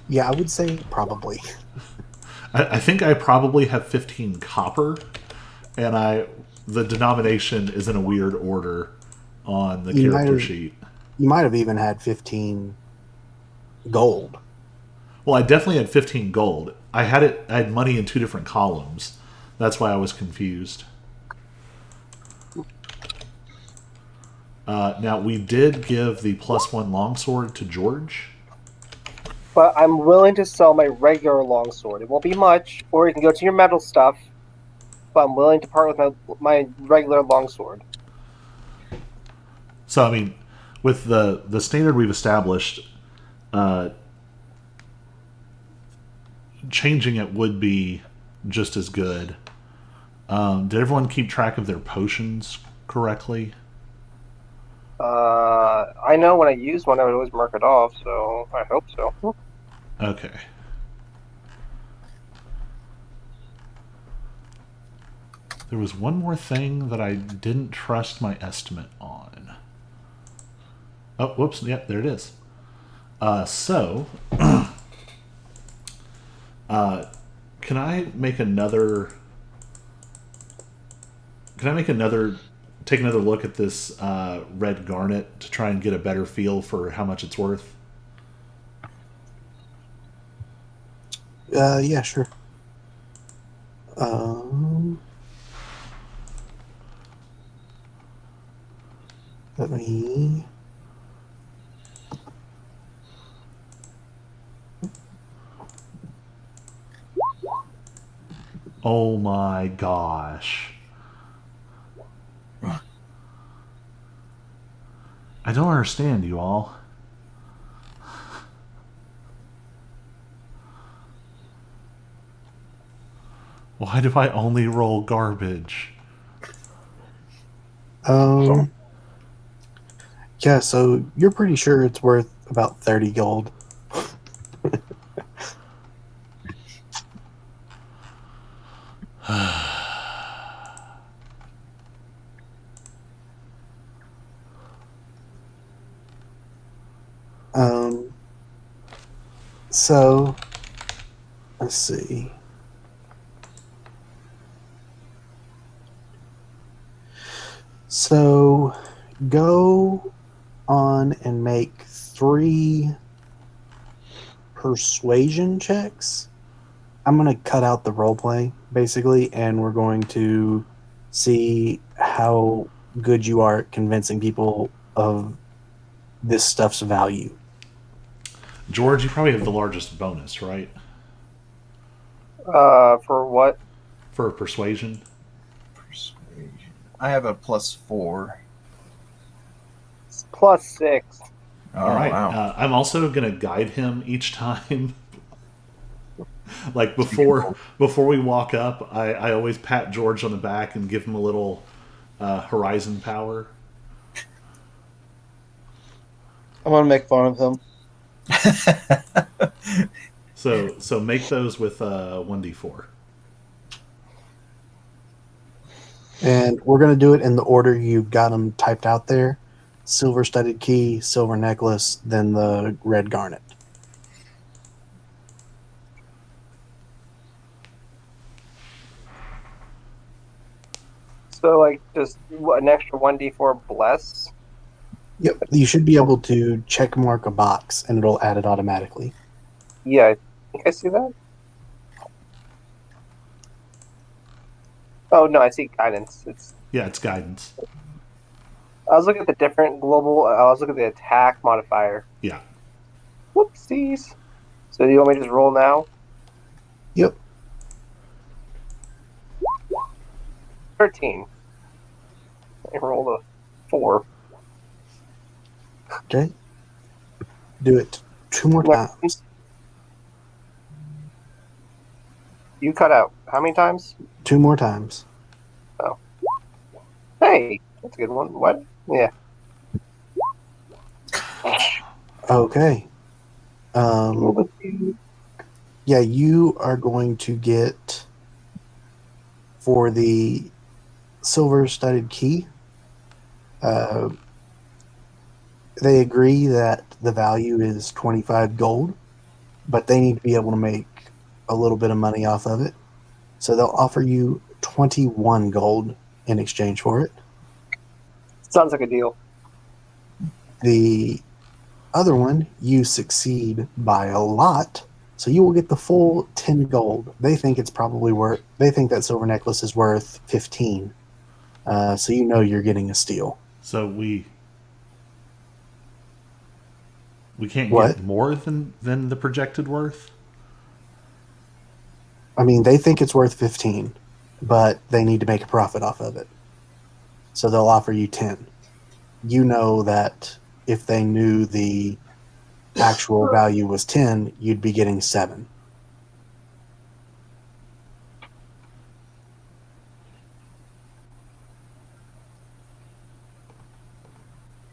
Yeah, I would say probably. I think I probably have 15 copper, and the denomination is in a weird order on the You might character have sheet. you might have even had 15 gold. Well, I definitely had 15 gold. I had money in two different columns. That's why I was confused. Now we did give the +1 longsword to George. But I'm willing to sell my regular longsword. It won't be much, or you can go to your metal stuff. But I'm willing to part with my regular longsword. So I mean, with the standard we've established, changing it would be just as good. Did everyone keep track of their potions correctly? I know when I use one, I would always mark it off, so I hope so. Okay. There was one more thing that I didn't trust my estimate on. Oh, whoops. Yep, there it is. So, can I make another? Can I make another? Take another look at this red garnet to try and get a better feel for how much it's worth. Yeah, sure. Let me. Oh my gosh. I don't understand, you all. Why do I only roll garbage? Yeah, so you're pretty sure it's worth about 30 gold. So let's see. So go on and make 3 persuasion checks. I'm going to cut out the role play basically, and we're going to see how good you are at convincing people of this stuff's value. George, you probably have the largest bonus, right? For what? For persuasion? Persuasion. I have a +4. It's +6. Oh, All right. wow. I'm also going to guide him each time. Like before we walk up, I always pat George on the back and give him a little horizon power. I'm gonna make fun of him. So make those with 1d4. And we're going to do it in the order you've got them typed out there. Silver studded key, silver necklace, then the red garnet. So, like, just an extra 1d4 bless? Yep, you should be able to check mark a box and it'll add it automatically. Yeah, I think I see that. Oh, no, I see guidance. Yeah, it's guidance. I was looking at the different global. I was looking at the attack modifier. Yeah. Whoopsies. So, do you want me to just roll now? Yep. 13. I rolled a 4. Okay. Do it 2 more times. You cut out. How many times? 2 more times. Oh. Hey, that's a good one. What? Yeah. Okay. Yeah, you are going to get, for the silver studded key, they agree that the value is 25 gold. but they need to be able to make a little bit of money off of it. So they'll offer you 21 gold in exchange for it. Sounds like a deal. The other one, you succeed by a lot, so you will get the full 10 gold. They think that silver necklace is worth 15. So you know you're getting a steal. So we can't What? get more than the projected worth? I mean, they think it's worth 15, but they need to make a profit off of it. So they'll offer you 10. You know that if they knew the actual value was 10, you'd be getting 7.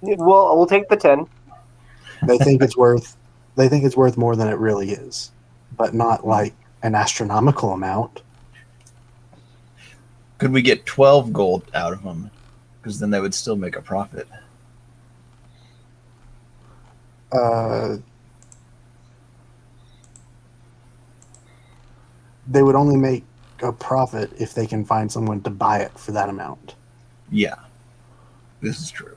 We'll take the 10. They think it's worth more than it really is, but not like an astronomical amount. Could we get 12 gold out of them? Because then they would still make a profit. They would only make a profit if they can find someone to buy it for that amount. Yeah, this is true.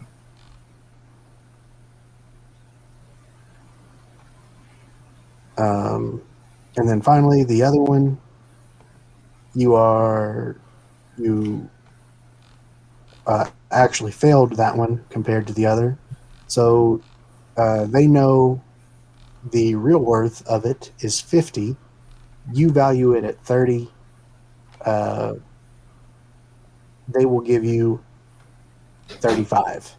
And then finally, the other one, you actually failed that one compared to the other. So they know the real worth of it is 50. You value it at 30. They will give you 35.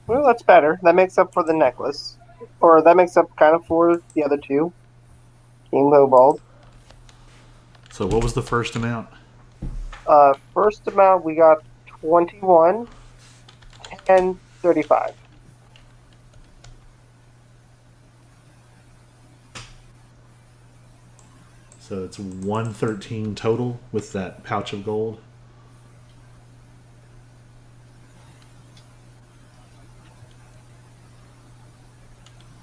Well, that's better. That makes up for the necklace. Or that makes up kind of for the other two. King Lowbald. So what was the first amount? First amount, we got 21 and 35. So it's 113 total with that pouch of gold.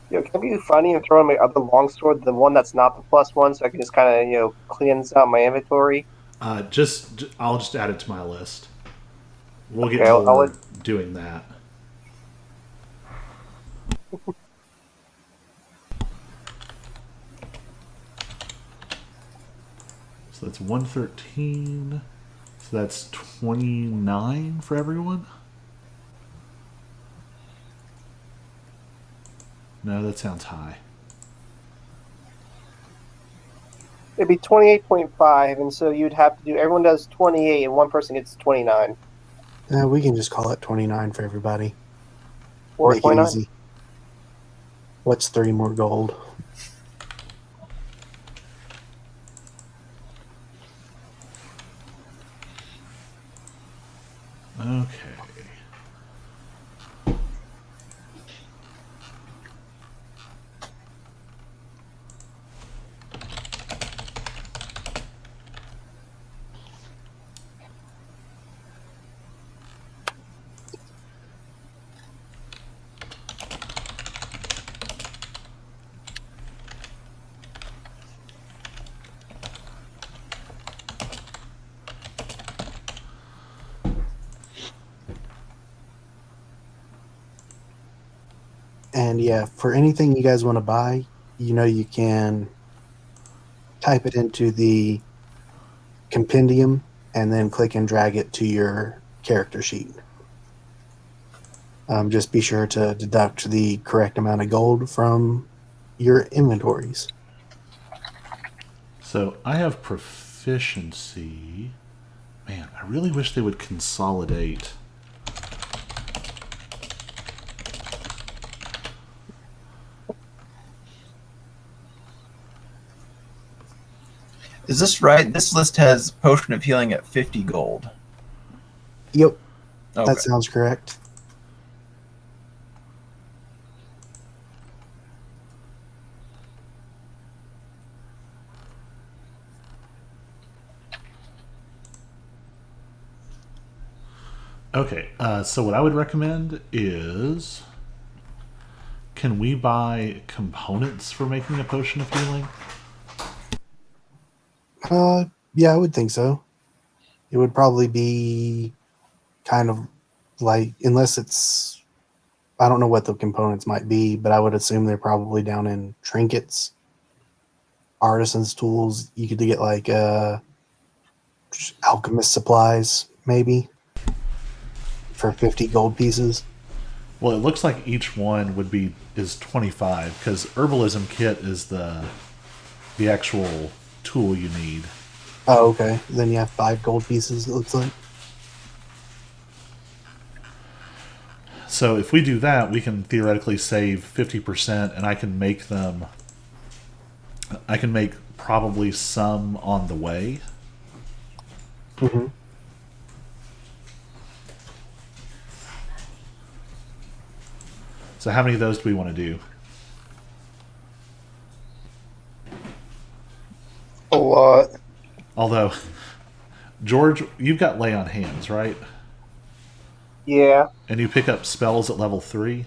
Can I be funny and throw in my other longsword, the one that's not the +1, so I can just kind of, cleanse out my inventory? I'll just add it to my list. We'll get Okay, more doing that. So that's 113. So that's 29 for everyone? No, that sounds high. It'd be 28.5, and so you'd have to do, everyone does 28, and one person gets 29. We can just call it 29 for everybody. Or Make 29. it easy. What's 3 more gold? Okay. And yeah, for anything you guys want to buy, you can type it into the compendium and then click and drag it to your character sheet. Just be sure to deduct the correct amount of gold from your inventories. So I have proficiency. Man, I really wish they would consolidate. Is this right? This list has Potion of Healing at 50 gold. Yep, Okay. that sounds correct. Okay, so what I would recommend is can we buy components for making a potion of healing? Yeah, I would think so. It would probably be kind of like, unless it's, I don't know what the components might be, but I would assume they're probably down in trinkets, artisans' tools. You could get like alchemist supplies, maybe, for 50 gold pieces. Well, it looks like each one is 25 because herbalism kit is the actual tool you need. Oh, okay. Then you have 5 gold pieces, it looks like. So if we do that, we can theoretically save 50%, and I can make probably some on the way. Mm-hmm. So how many of those do we want to do? A lot. Although, George, you've got lay on hands, right? Yeah, And you pick up spells at level 3?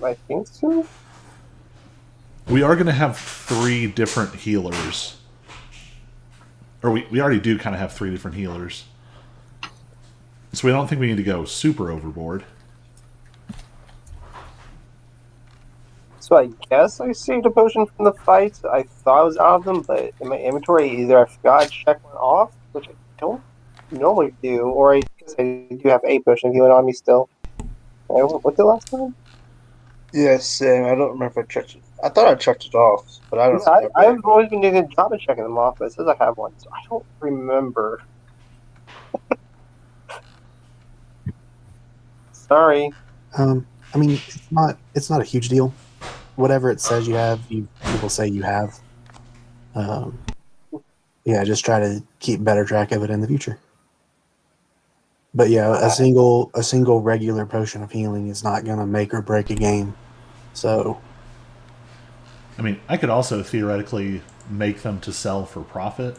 I think so. We are going to have 3 different healers. Or we already do kind of have 3 different healers. So we don't think we need to go super overboard. So I guess I saved a potion from the fight. I thought I was out of them, but in my inventory, either I forgot to check one off, which I don't normally do, or I guess I do have a potion of healing on me still. I looked the last time. Yeah, same. I don't remember if I checked it. I thought I checked it off, but I don't Yeah, remember. I've always been doing a job of checking them off, but it says I have one, so I don't remember. Sorry. I mean, it's not a huge deal. Whatever it says you have, you will say you have. Yeah, just try to keep better track of it in the future. But yeah, a single regular potion of healing is not going to make or break a game. So, I mean, I could also theoretically make them to sell for profit.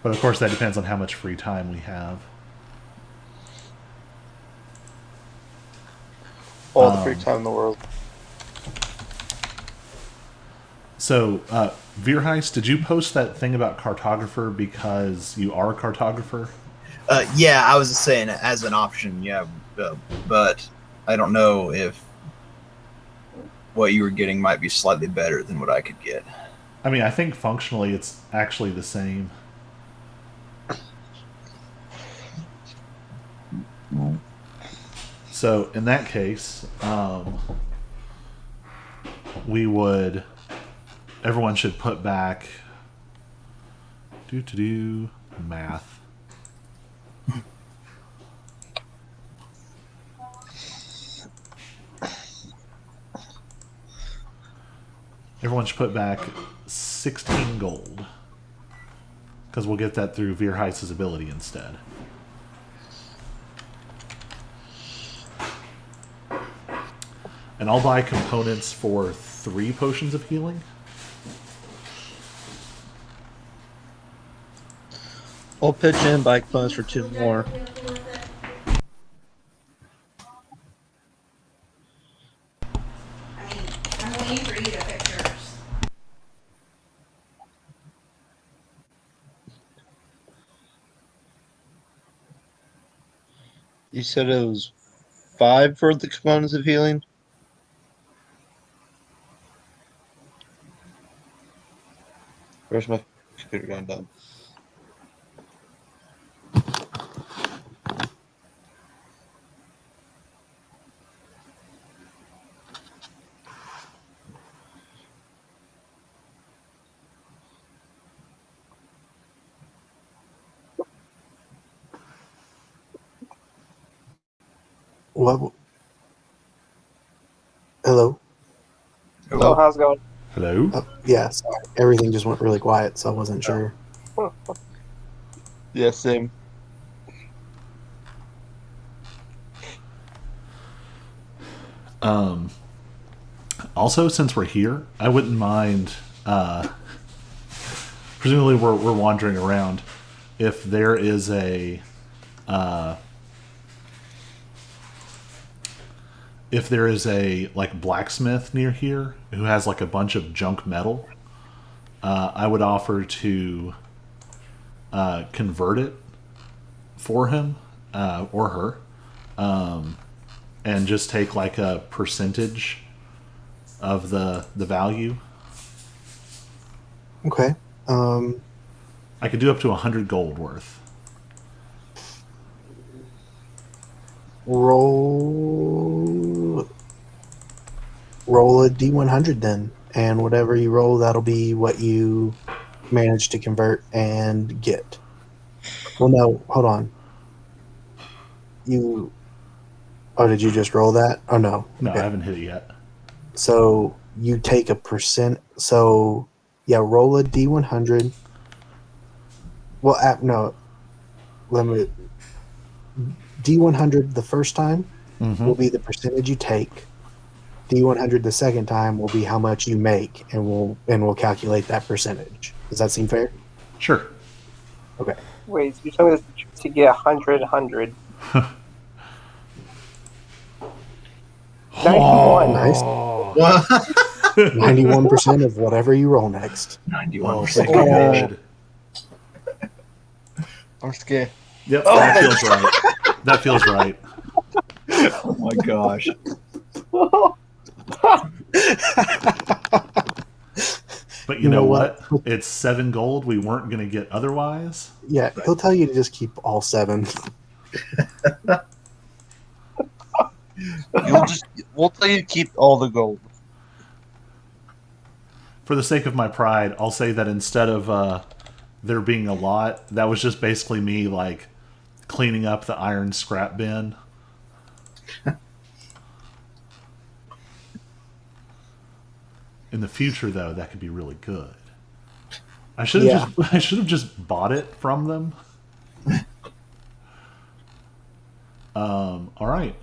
But of course that depends on how much free time we have. All the free time in the world. So, Veerheist, did you post that thing about cartographer because you are a cartographer? Yeah, I was just saying as an option, yeah, but I don't know if what you were getting might be slightly better than what I could get. I mean, I think functionally it's actually the same. So, in that case, everyone should put back math. Everyone should put back 16 gold. Because we'll get that through Veerheist's ability instead. And I'll buy components for 3 potions of healing. I'll pitch in bike components for 2 more. I'm waiting for you to pick yours. You said it was 5 for the components of healing? Where's my computer going down? what? Hello? Oh, how's it going? Hello? Yeah, sorry. Everything just went really quiet, so I wasn't sure. Yeah, same. Also, since we're here, I wouldn't mind. Presumably, we're wandering around. If there is a if there is a like blacksmith near here who has like a bunch of junk metal, I would offer to convert it for him or her, and just take like a percentage of the value. Okay. I could do up to 100 gold worth. Roll a d100 then, and whatever you roll, that'll be what you manage to convert and get. Well, no, hold on. Did you just roll that? Oh no. No, Okay. I haven't hit it yet. So you take a percent. So yeah, roll a d100. Well, no. Let me. D100 the first time will be the percentage you take. D100 the second time will be how much you make, and we'll calculate that percentage. Does that seem fair? Sure. Okay. Wait, so you're telling me this to get 100, 100. 91. Nice. What? 91% of whatever you roll next. 91%. Oh, good. I'm scared. Yep, that feels right. That feels right. Oh my gosh. But you know what? It's 7 gold we weren't going to get otherwise. Yeah, he'll tell you to just keep all 7. We'll tell you to keep all the gold. For the sake of my pride, I'll say that instead of there being a lot, that was just basically me like cleaning up the iron scrap bin. In the future, though, that could be really good. I should have just bought it from them. All right.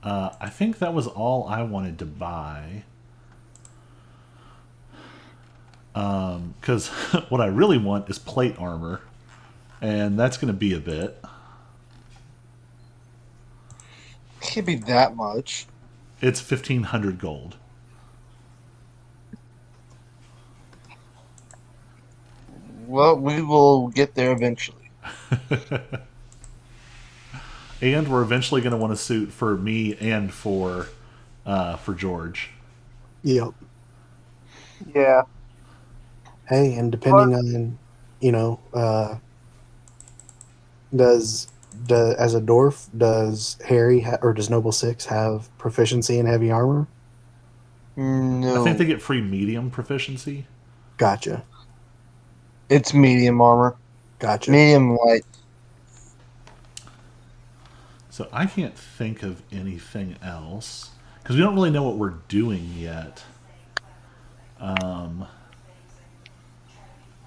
I think that was all I wanted to buy. Because what I really want is plate armor. And that's going to be a bit. Can't be that much. It's 1,500 gold. Well, we will get there eventually. And we're eventually going to want a suit for me and for George. Yep. Yeah. Hey, and depending on, does as a dwarf, does Harry or does Noble 6 have proficiency in heavy armor? No. I think they get free medium proficiency. Gotcha. It's medium armor. Gotcha. Medium light. So I can't think of anything else because we don't really know what we're doing yet.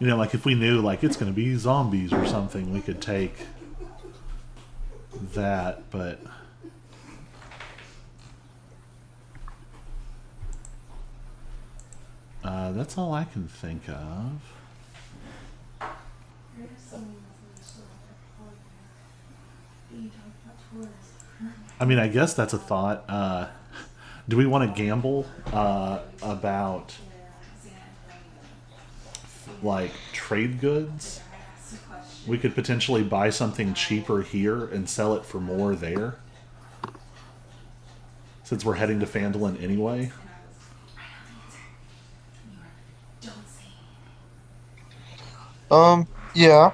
Like if we knew like it's going to be zombies or something, we could take that, but that's all I can think of. I mean, I guess that's a thought. Do we want to gamble about like trade goods? We could potentially buy something cheaper here and sell it for more there. Since we're heading to Phandalin anyway. Yeah.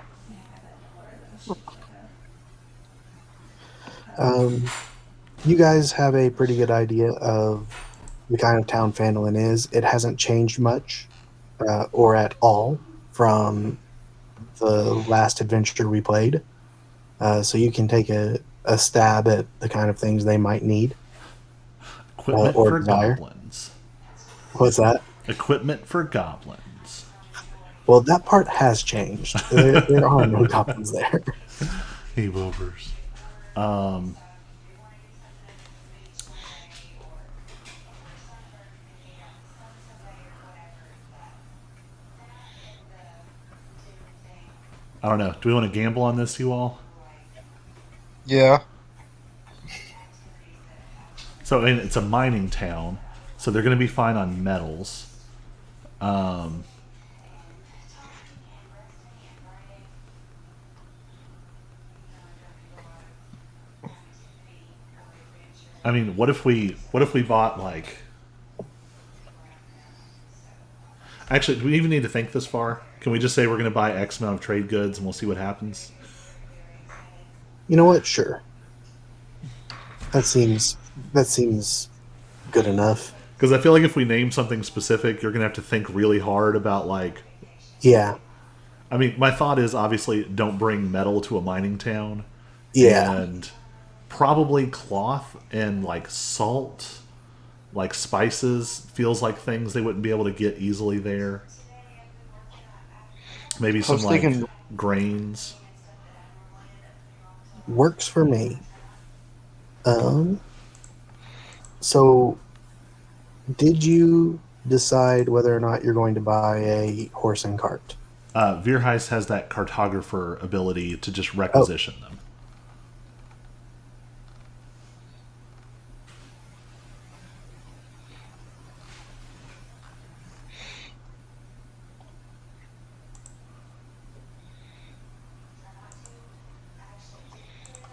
You guys have a pretty good idea of the kind of town Phandalin is. It hasn't changed much, or at all, from the last adventure we played. So you can take a stab at the kind of things they might need. Equipment or for desire. goblins. What's that? Equipment for goblins. Well, that part has changed. There are no goblins there. Hey, Wilbers. I don't know. Do we want to gamble on this, you all? Yeah. So I mean, it's a mining town, so they're going to be fine on metals. I mean, what if we bought like? Actually, do we even need to think this far? Can we just say we're going to buy X amount of trade goods and we'll see what happens? You know what? Sure. That seems good enough. Because I feel like if we name something specific, you're going to have to think really hard about like. Yeah. I mean, my thought is obviously don't bring metal to a mining town. Yeah. And probably cloth and like salt, like spices, feels like things they wouldn't be able to get easily there. Maybe some was like thinking- grains. Works for me. So did you decide whether or not you're going to buy a horse and cart? Veerheist has that cartographer ability to just requisition them.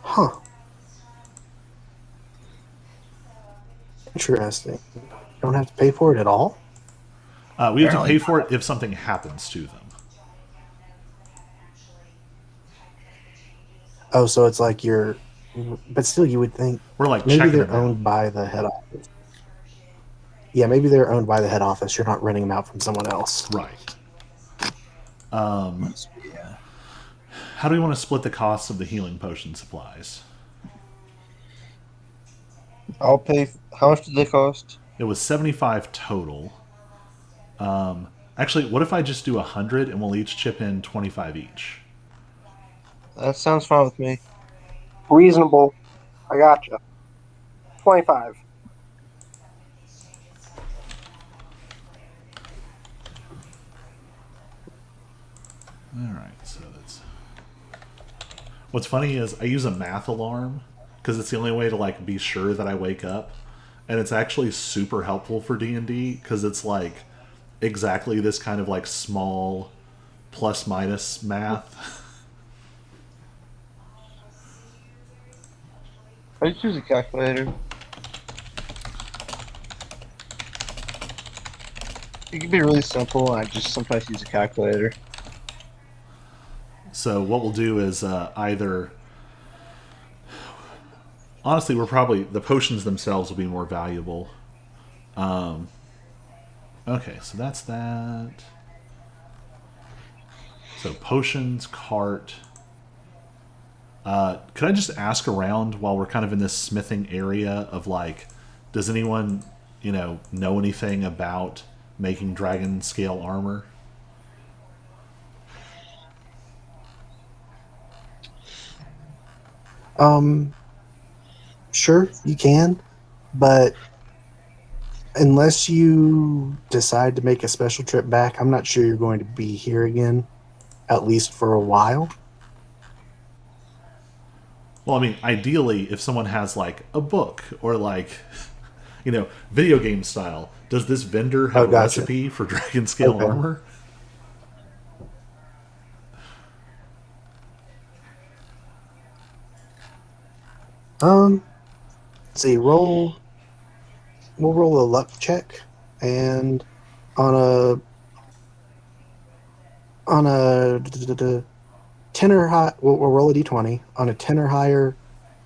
Huh. Interesting. You don't have to pay for it at all? We have to Apparently pay for it if something happens to them. Oh, so it's like but still you would think We're like maybe checking they're them out. owned by the head office. Yeah, maybe they're owned by the head office. You're not renting them out from someone else. Right. must be, yeah. How do we want to split the costs of the healing potion supplies? I'll pay. How much did they cost? It was 75 total. Actually, what if I just do 100 and we'll each chip in 25 each? That sounds fine with me. Reasonable. I gotcha. 25. All right, so that's. What's funny is I use a math alarm because it's the only way to like be sure that I wake up, and it's actually super helpful for D&D because it's like exactly this kind of like small plus minus math. I just use a calculator. It can be really simple, and I just sometimes use a calculator. So what we'll do is either. Honestly, we're probably the potions themselves will be more valuable. Okay, so that's that. So potions, cart. Could I just ask around while we're kind of in this smithing area of like, does anyone, know anything about making dragon scale armor? Sure, you can, but unless you decide to make a special trip back, I'm not sure you're going to be here again, at least for a while. Well, I mean, ideally, if someone has like a book or like, video game style, does this vendor have a gotcha. recipe for dragon scale Okay. armor? Let's see, we'll roll a luck check, and on a 10 or high, we'll roll a d20. On a 10 or higher,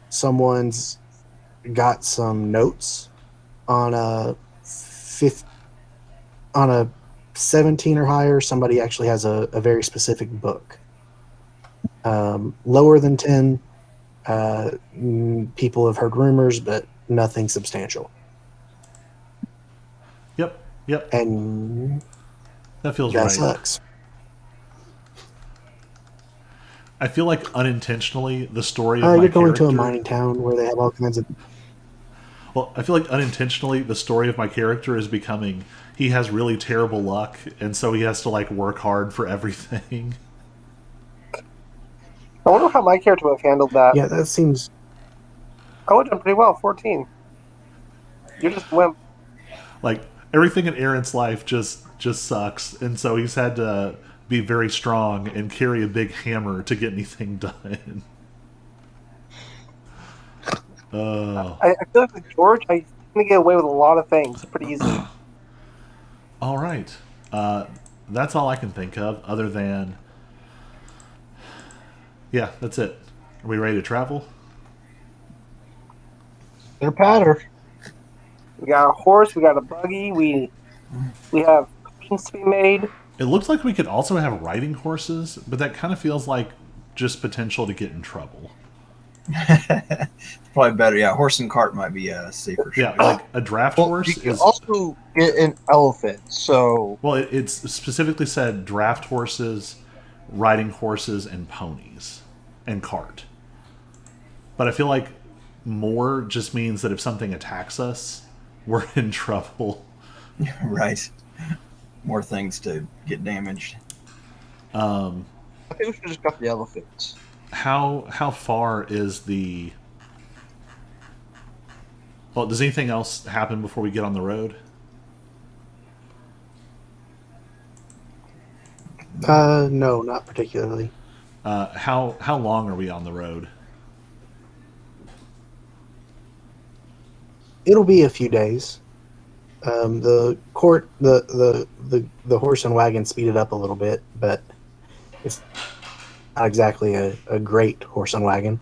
someone's got some notes. On a 17 or higher, somebody actually has a very specific book. Lower than 10, people have heard rumors, but nothing substantial. Yep. And That feels that right. sucks. I feel like unintentionally the story of my You're going character. to a mining town where they have all kinds of. Well, I feel like unintentionally the story of my character is becoming he has really terrible luck, and so he has to like work hard for everything. I wonder how my character would have handled that. Yeah, that seems. I would have done pretty well. 14. You're just a wimp. Like everything in Aaron's life just sucks, and so he's had to be very strong and carry a big hammer to get anything done. I feel like with George, I tend to get away with a lot of things pretty easily. All right. That's all I can think of, other than. Yeah, that's it. Are we ready to travel? They're patter. We got a horse, we got a buggy, we have potions to be made. It looks like we could also have riding horses, but that kind of feels like just potential to get in trouble. Probably better. Yeah, horse and cart might be a safer choice. Yeah, like a draft Well, horse you can is. also get an elephant. So Well, it's specifically said draft horses, riding horses, and ponies, and cart. But I feel like more just means that if something attacks us, we're in trouble. Right. More things to get damaged. I think we should just got the elephants. How far is the? Well, does anything else happen before we get on the road? No, not particularly. How long are we on the road? It'll be a few days. The horse and wagon speeded up a little bit, but it's not exactly a great horse and wagon.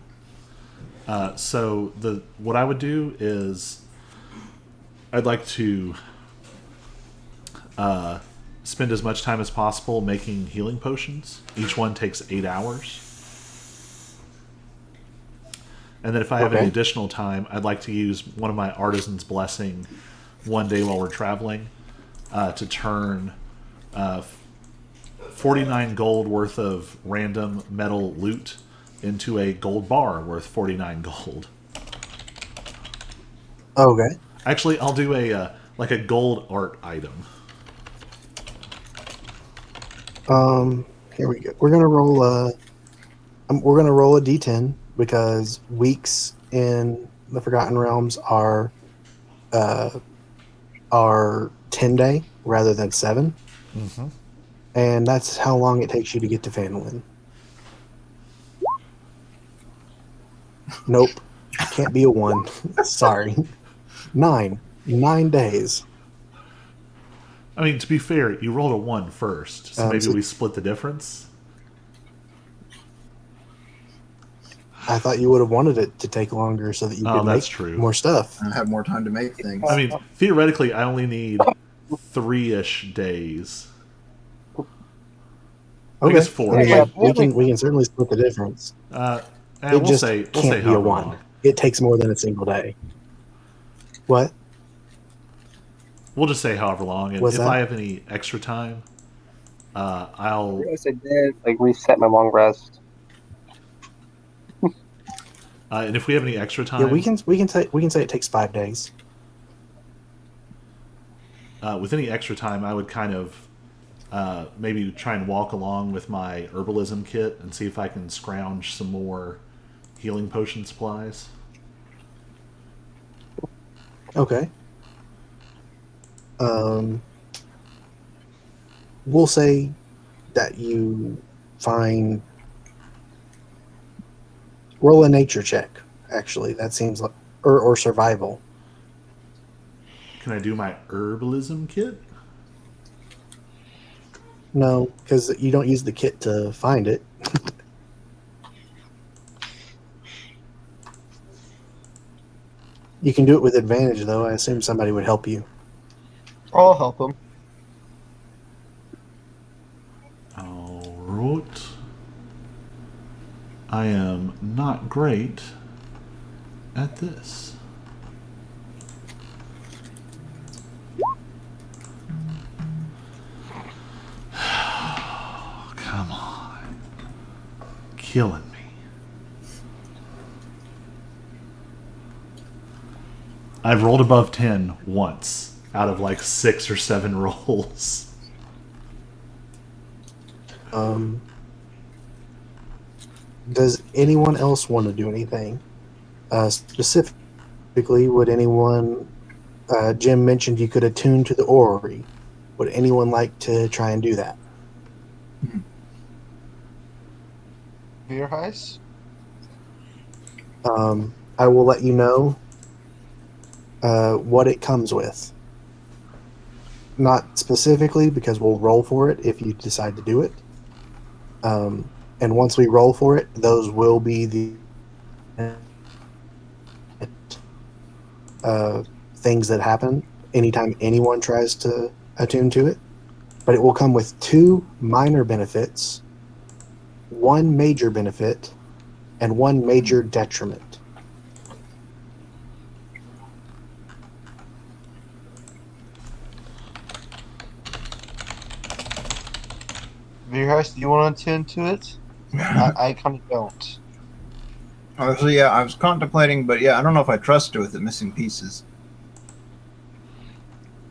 So what I would do is I'd like to spend as much time as possible making healing potions. Each one takes 8 hours. And then if I have any additional time, I'd like to use one of my Artisan's Blessing one day while we're traveling to turn 49 gold worth of random metal loot into a gold bar worth 49 gold. Okay. Actually, I'll do a gold art item. Here we go. We're gonna roll a d10 because weeks in the Forgotten Realms are 10-day rather than 7, and that's how long it takes you to get to Phandalin. Nope, can't be a 1. Sorry, 9 days. I mean, to be fair, you rolled a 1 first, so maybe we split the difference. I thought you would have wanted it to take longer so that you could make true. more stuff. I have more time to make things. I mean, theoretically, I only need 3-ish days. I guess 4. Yeah, we can certainly split the difference. We'll say can't be a however 1. long. It takes more than a single day. What? We'll just say however long, and What's if that? I have any extra time, I'll. Yes, I did. Like reset my long rest. And if we have any extra time, Yeah, we can say it takes 5 days. with any extra time, I would kind of maybe try and walk along with my herbalism kit and see if I can scrounge some more healing potion supplies. Okay. We'll say that you find. Roll a nature check. Actually, that seems like or survival. Can I do my herbalism kit? No, because you don't use the kit to find it. You can do it with advantage, though. I assume somebody would help you. I'll help him. All right. I am not great at this. Come on. Killing me. I've rolled above 10 once out of like 6 or 7 rolls. Does anyone else want to do anything? Specifically, would anyone? Jim mentioned you could attune to the orrery. Would anyone like to try and do that? Beer heist? I will let you know what it comes with. Not specifically, because we'll roll for it if you decide to do it. And once we roll for it, those will be the things that happen anytime anyone tries to attune to it. But it will come with 2 minor benefits, 1 major benefit, and 1 major detriment. Beer heist, do you want to attend to it? I kind of don't. So yeah, I was contemplating, but yeah, I don't know if I trust it with the missing pieces.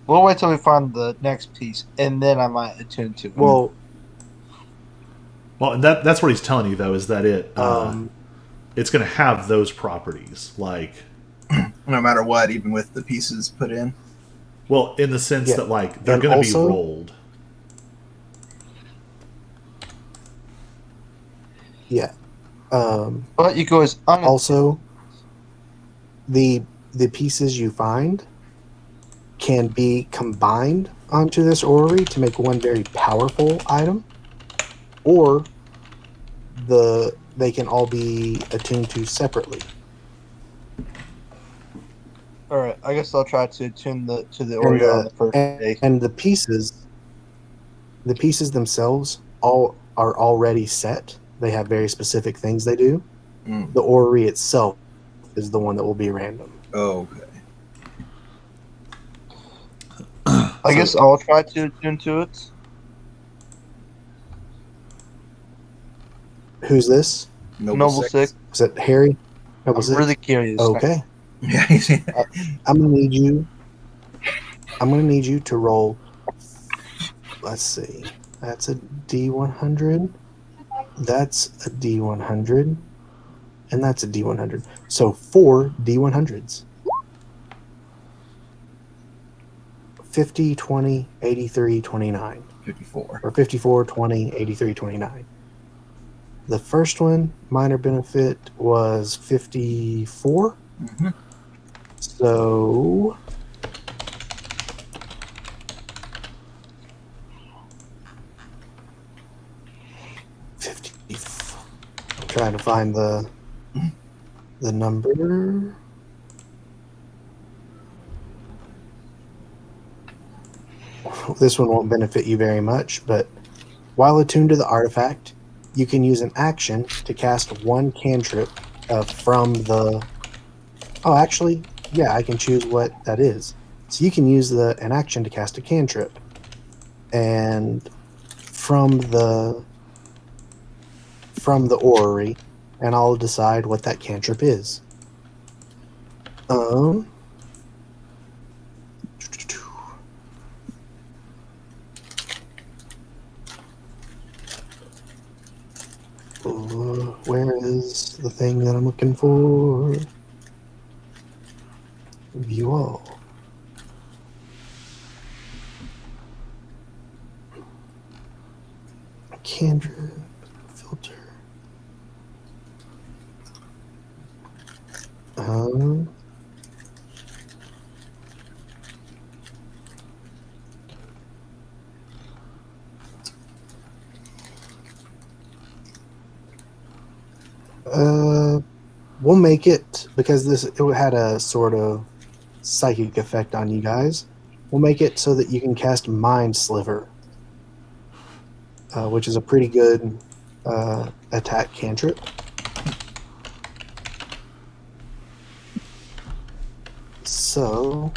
We'll wait till we find the next piece, and then I might attend to it. Well, and that's what he's telling you though, is that it's going to have those properties, like No matter what, even with the pieces put in. well, in the sense Yeah. that like they're And going to be also- rolled. yeah. But you go as Also, the pieces you find can be combined onto this orrery to make one very powerful item, or they can all be attuned to separately. All right, I guess I'll try to attune to the Oreo on the first day. And the pieces themselves all are already set. They have very specific things they do. The orrery itself is the one that will be random. Oh, okay. I guess I'll try to attune to it. Who's this? Noble Six. Is it Harry? Noble I'm Six? really curious. Okay. Yeah. I'm gonna need you to roll. Let's see. That's a D100. That's a D100. And that's a D100. So 4 D100s. 50, 20, 83, 29. 54. Or 54, 20, 83, 29. The first one, minor benefit, was 54. Mm-hmm. So I'm trying to find the number. This one won't benefit you very much, but while attuned to the artifact, you can use an action to cast 1 cantrip from the... Oh, actually, yeah, I can choose what that is. So you can use an action to cast a cantrip. And from the orrery, and I'll decide what that cantrip is. Where is the thing that I'm looking for? View all. Cantrip filter. We'll make it, because it had a sort of psychic effect on you guys. We'll make it so that you can cast Mind Sliver, which is a pretty good attack cantrip. So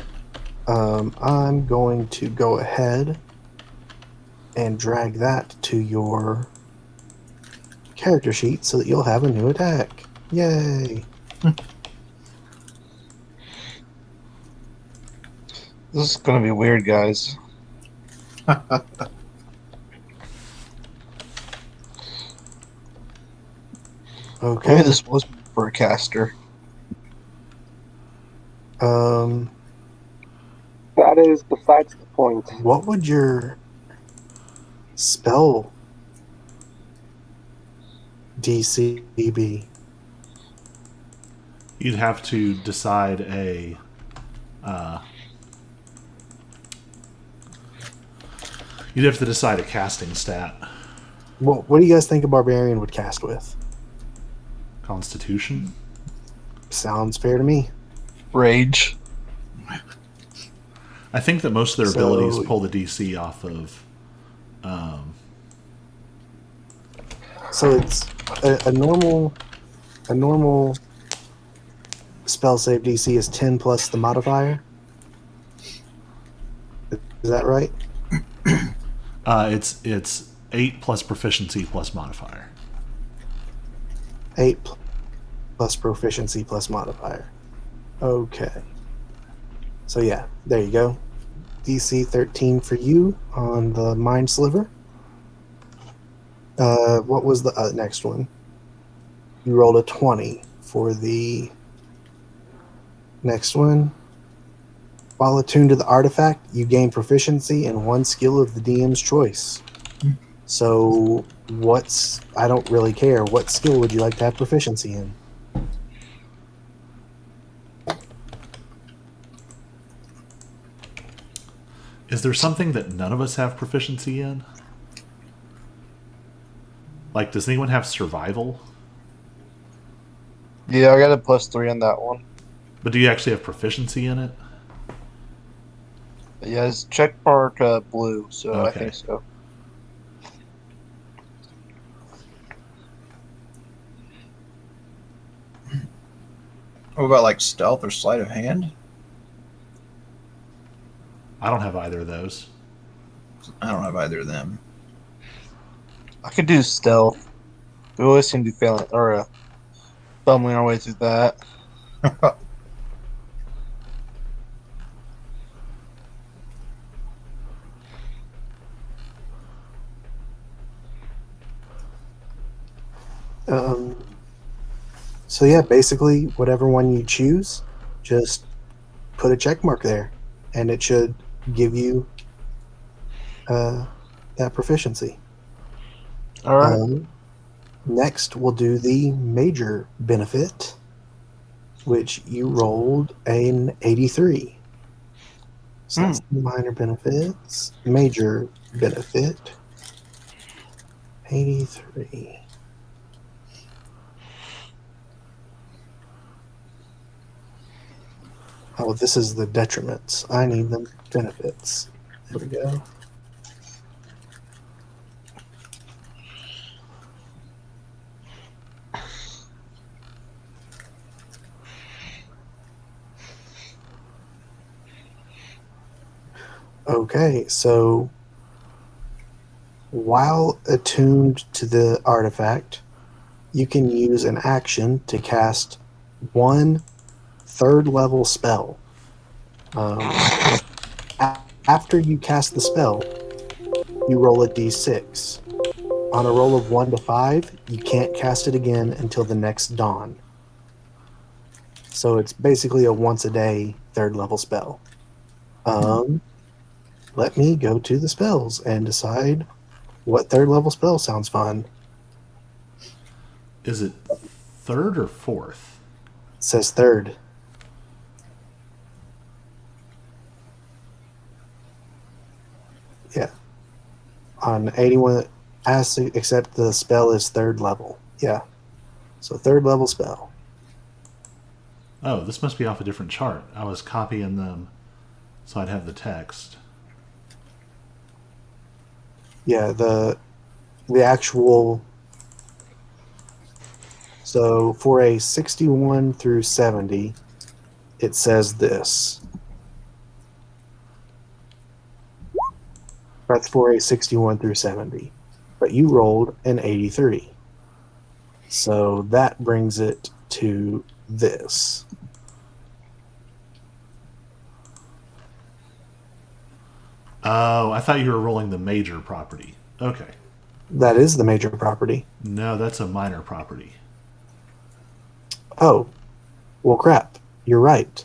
I'm going to go ahead and drag that to your character sheet so that you'll have a new attack. Yay! This is gonna be weird, guys. Okay. Maybe this was for a caster. Um, That is besides the point. what would your spell DC be? You'd have to decide a. You'd have to decide a casting stat. What do you guys think a barbarian would cast with? Constitution. Sounds fair to me. Rage. I think that most of their So- abilities pull the DC off of. So it's a normal spell save DC is 10 plus the modifier. Is that right? It's 8 plus proficiency plus modifier. 8 plus proficiency plus modifier. Okay. So yeah, there you go. DC 13 for you on the Mind Sliver. What was the next one? You rolled a 20 for the next one. While attuned to the artifact, you gain proficiency in one skill of the DM's choice. So I don't really care. What skill would you like to have proficiency in? Is there something that none of us have proficiency in? Like, does anyone have survival? Yeah, I got a +3 on that one. But do you actually have proficiency in it? Yeah, it's check mark blue, so I Okay. think so. What about like stealth or sleight of hand? I don't have either of those. I don't have either of them. I could do stealth. We always seem to be failing or fumbling our way through that. So yeah, basically whatever one you choose, just put a check mark there, and it should give you that proficiency. All right. Next, we'll do the major benefit, which you rolled an 83. So that's the minor benefits. Major benefit, 83. Oh, this is the detriments. I need the benefits. There we go. Okay, so while attuned to the artifact, you can use an action to cast one third level spell. After you cast the spell, you roll a d6. On a roll of 1 to 5, you can't cast it again until the next dawn. So it's basically a once a day third level spell. Let me go to the spells and decide what third level spell sounds fun. Is it third or fourth? It says third. Yeah. On 81, has to accept the spell is third level. Yeah. So third level spell. Oh, this must be off a different chart. I was copying them so I'd have the text. Yeah, the actual. So for a 61 through 70, it says this. That's for a 61 through 70. But you rolled an 83. So that brings it to this. Oh, I thought you were rolling the major property. Okay. That is the major property. No, that's a minor property. Oh, well, crap. You're right.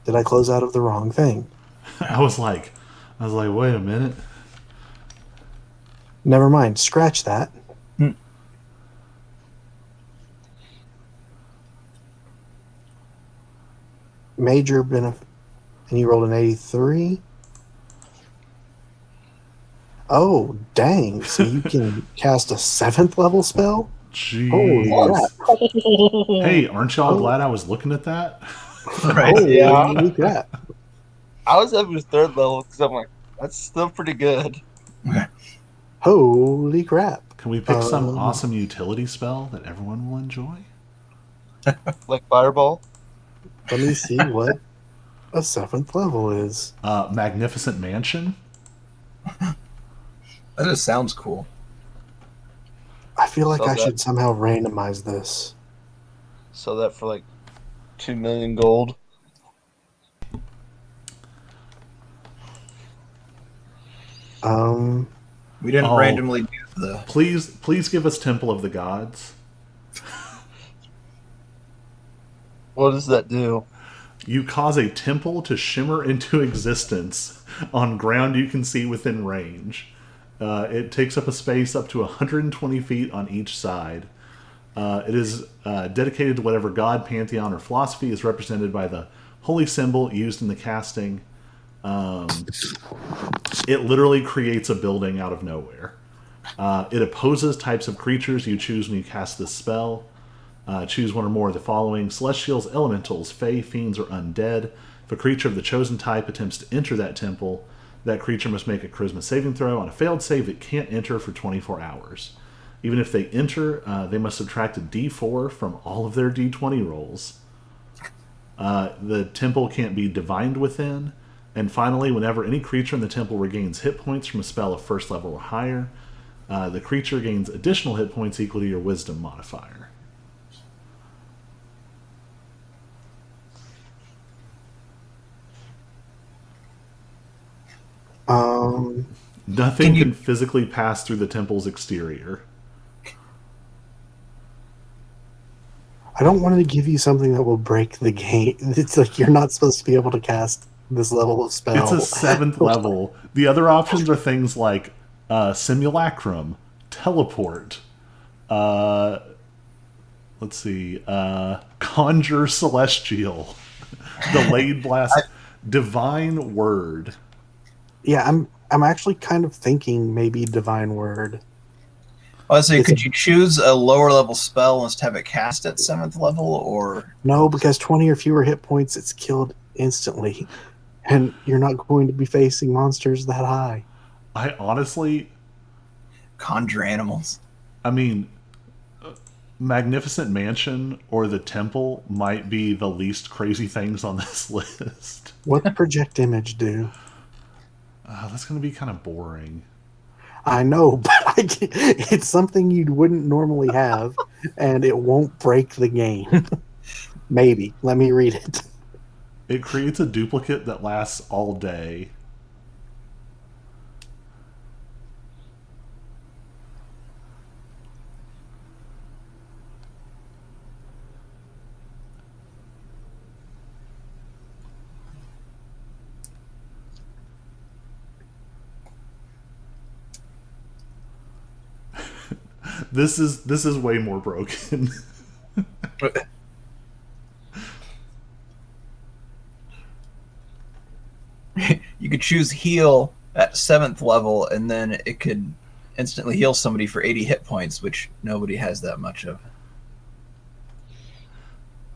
Did I close out of the wrong thing? I was like, wait a minute. Never mind. Scratch that. Hmm. Major benefit. And you rolled an 83? Oh, dang. So you can cast a 7th level spell? Holy crap. Jeez. Hey, aren't y'all Oh. glad I was looking at that? Right. Holy crap. I was up to 3rd level because I'm like, that's still pretty good. Holy crap. Can we pick some awesome utility spell that everyone will enjoy? Like Fireball. Let me see what a 7th level is. Magnificent Mansion. That just sounds cool. I feel like So I that- should somehow randomize this. Sell that for like 2 million gold. We didn't Oh. randomly do the. Please give us Temple of the Gods. What does that do? You cause a temple to shimmer into existence on ground you can see within range. It takes up a space up to 120 feet on each side. It is dedicated to whatever god, pantheon, or philosophy is represented by the holy symbol used in the casting. It literally creates a building out of nowhere. It opposes types of creatures you choose when you cast this spell. Choose one or more of the following: Celestials, Elementals, Fae, Fiends, or Undead. If a creature of the chosen type attempts to enter that temple, that creature must make a Charisma saving throw. On a failed save, it can't enter for 24 hours. Even if they enter, they must subtract a d4 from all of their d20 rolls. The temple can't be divined within. And finally, whenever any creature in the temple regains hit points from a spell of 1st level or higher, the creature gains additional hit points equal to your wisdom modifier. Nothing can physically pass through the temple's exterior. I don't want to give you something that will break the game. It's like you're not supposed to be able to cast this level of spell. It's a 7th level. The other options are things like Simulacrum, Teleport, let's see, Conjure Celestial, Delayed Blast, Divine Word. Yeah, I'm actually kind of thinking maybe Divine Word. I was saying, could you choose a lower level spell and just have it cast at 7th level, or No, because 20 or fewer hit points, it's killed instantly. And you're not going to be facing monsters that high. I honestly, conjure animals? I mean, Magnificent Mansion or the Temple might be the least crazy things on this list. What's Project Image do? That's going to be kind of boring. I know, but it's something you wouldn't normally have, and it won't break the game. Maybe. Let me read it. It creates a duplicate that lasts all day. This is way more broken. You could choose heal at 7th level, and then it could instantly heal somebody for 80 hit points, which nobody has that much of.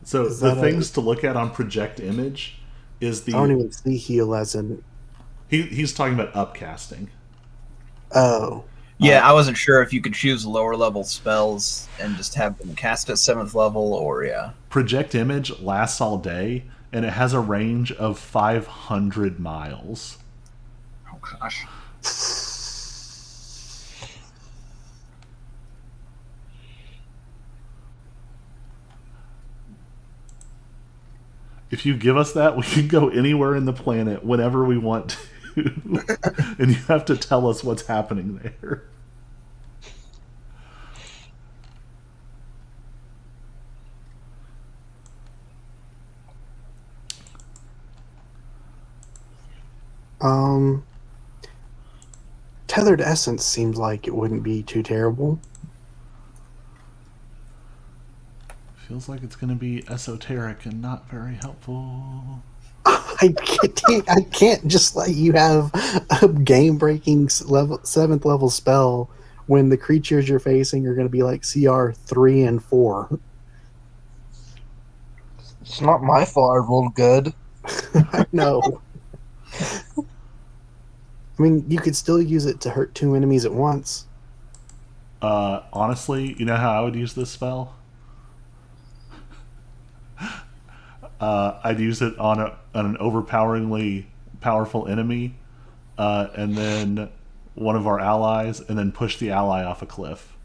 So the things to look at on Project Image is the. I don't even see heal as in. He's talking about upcasting. Oh. Yeah, I wasn't sure if you could choose lower level spells and just have them cast at 7th level, or yeah. Project Image lasts all day, and it has a range of 500 miles. Oh gosh. If you give us that, we can go anywhere in the planet whenever we want to. And you have to tell us what's happening there. Tethered Essence seems like it wouldn't be too terrible. Feels like it's going to be esoteric and not very helpful. I can't just let you have a game-breaking level 7th level spell when the creatures you're facing are going to be like CR 3 and 4. It's not my fault I rolled good. I know. I mean, you could still use it to hurt 2 enemies at once. Honestly, you know how I would use this spell? I'd use it on an overpoweringly powerful enemy, and then one of our allies, and then push the ally off a cliff.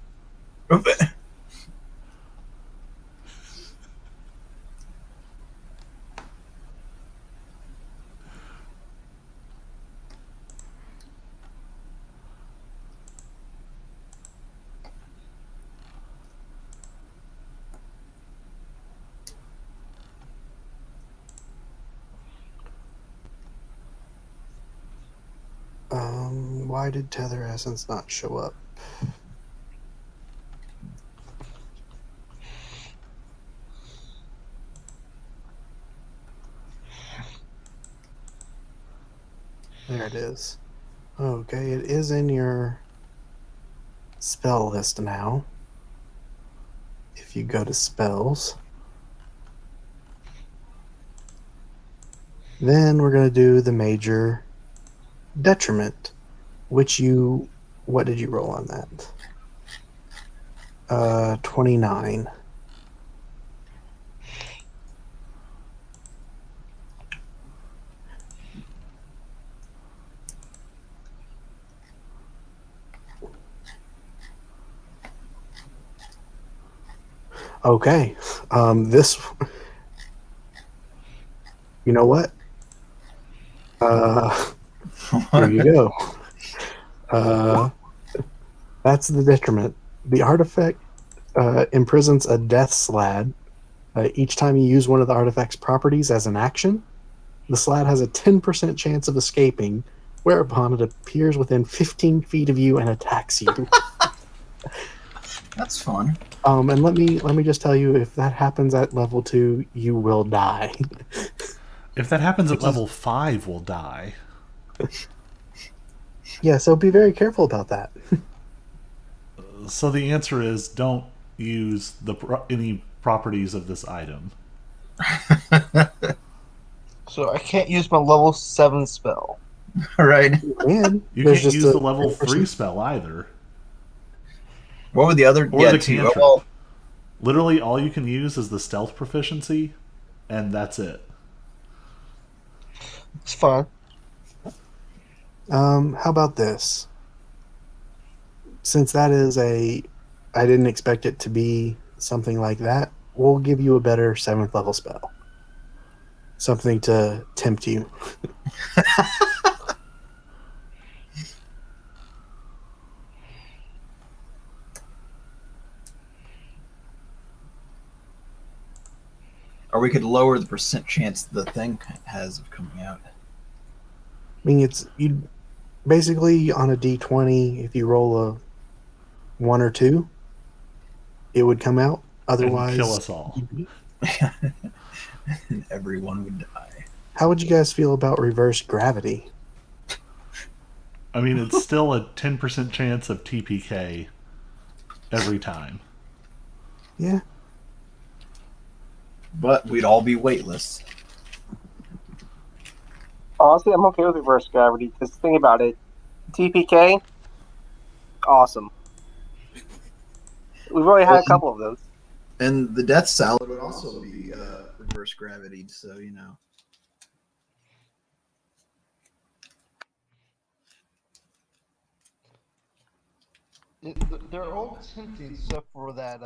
Why did Tether Essence not show up? There it is. Okay, it is in your spell list now. If you go to spells, then we're going to do the major detriment, which what did you roll on that? 29. Okay. This. You know what? Here you go. That's the detriment. The artifact imprisons a death slad. Each time you use one of the artifact's properties as an action, the slad has a 10% chance of escaping, whereupon it appears within 15 feet of you and attacks you. That's fun. And let me just tell you, if that happens at level 2, you will die. If that happens at level 5, we'll die. Yeah, so be very careful about that. So the answer is don't use any properties of this item. So I can't use my level 7 spell. Right. And You can't use the level 3 spell either. What would the other? Or the two. cantrip. Well, Literally, all you can use is the stealth proficiency, and that's it. It's fine. How about this? Since that is I didn't expect it to be something like that, we'll give you a better 7th level spell. Something to tempt you. or we could lower the percent chance the thing has of coming out. I mean, you basically on a D20, if you roll a 1 or 2, it would come out. Otherwise, and kill us all. And everyone would die. How would you guys feel about reverse gravity? I mean, it's still a 10% chance of TPK every time. Yeah. But we'd all be weightless. Honestly, I'm okay with reverse gravity because think about it. TPK, awesome. We've already had a couple of those. And the death salad would also be reverse gravity, so you know. They're all tempting except for that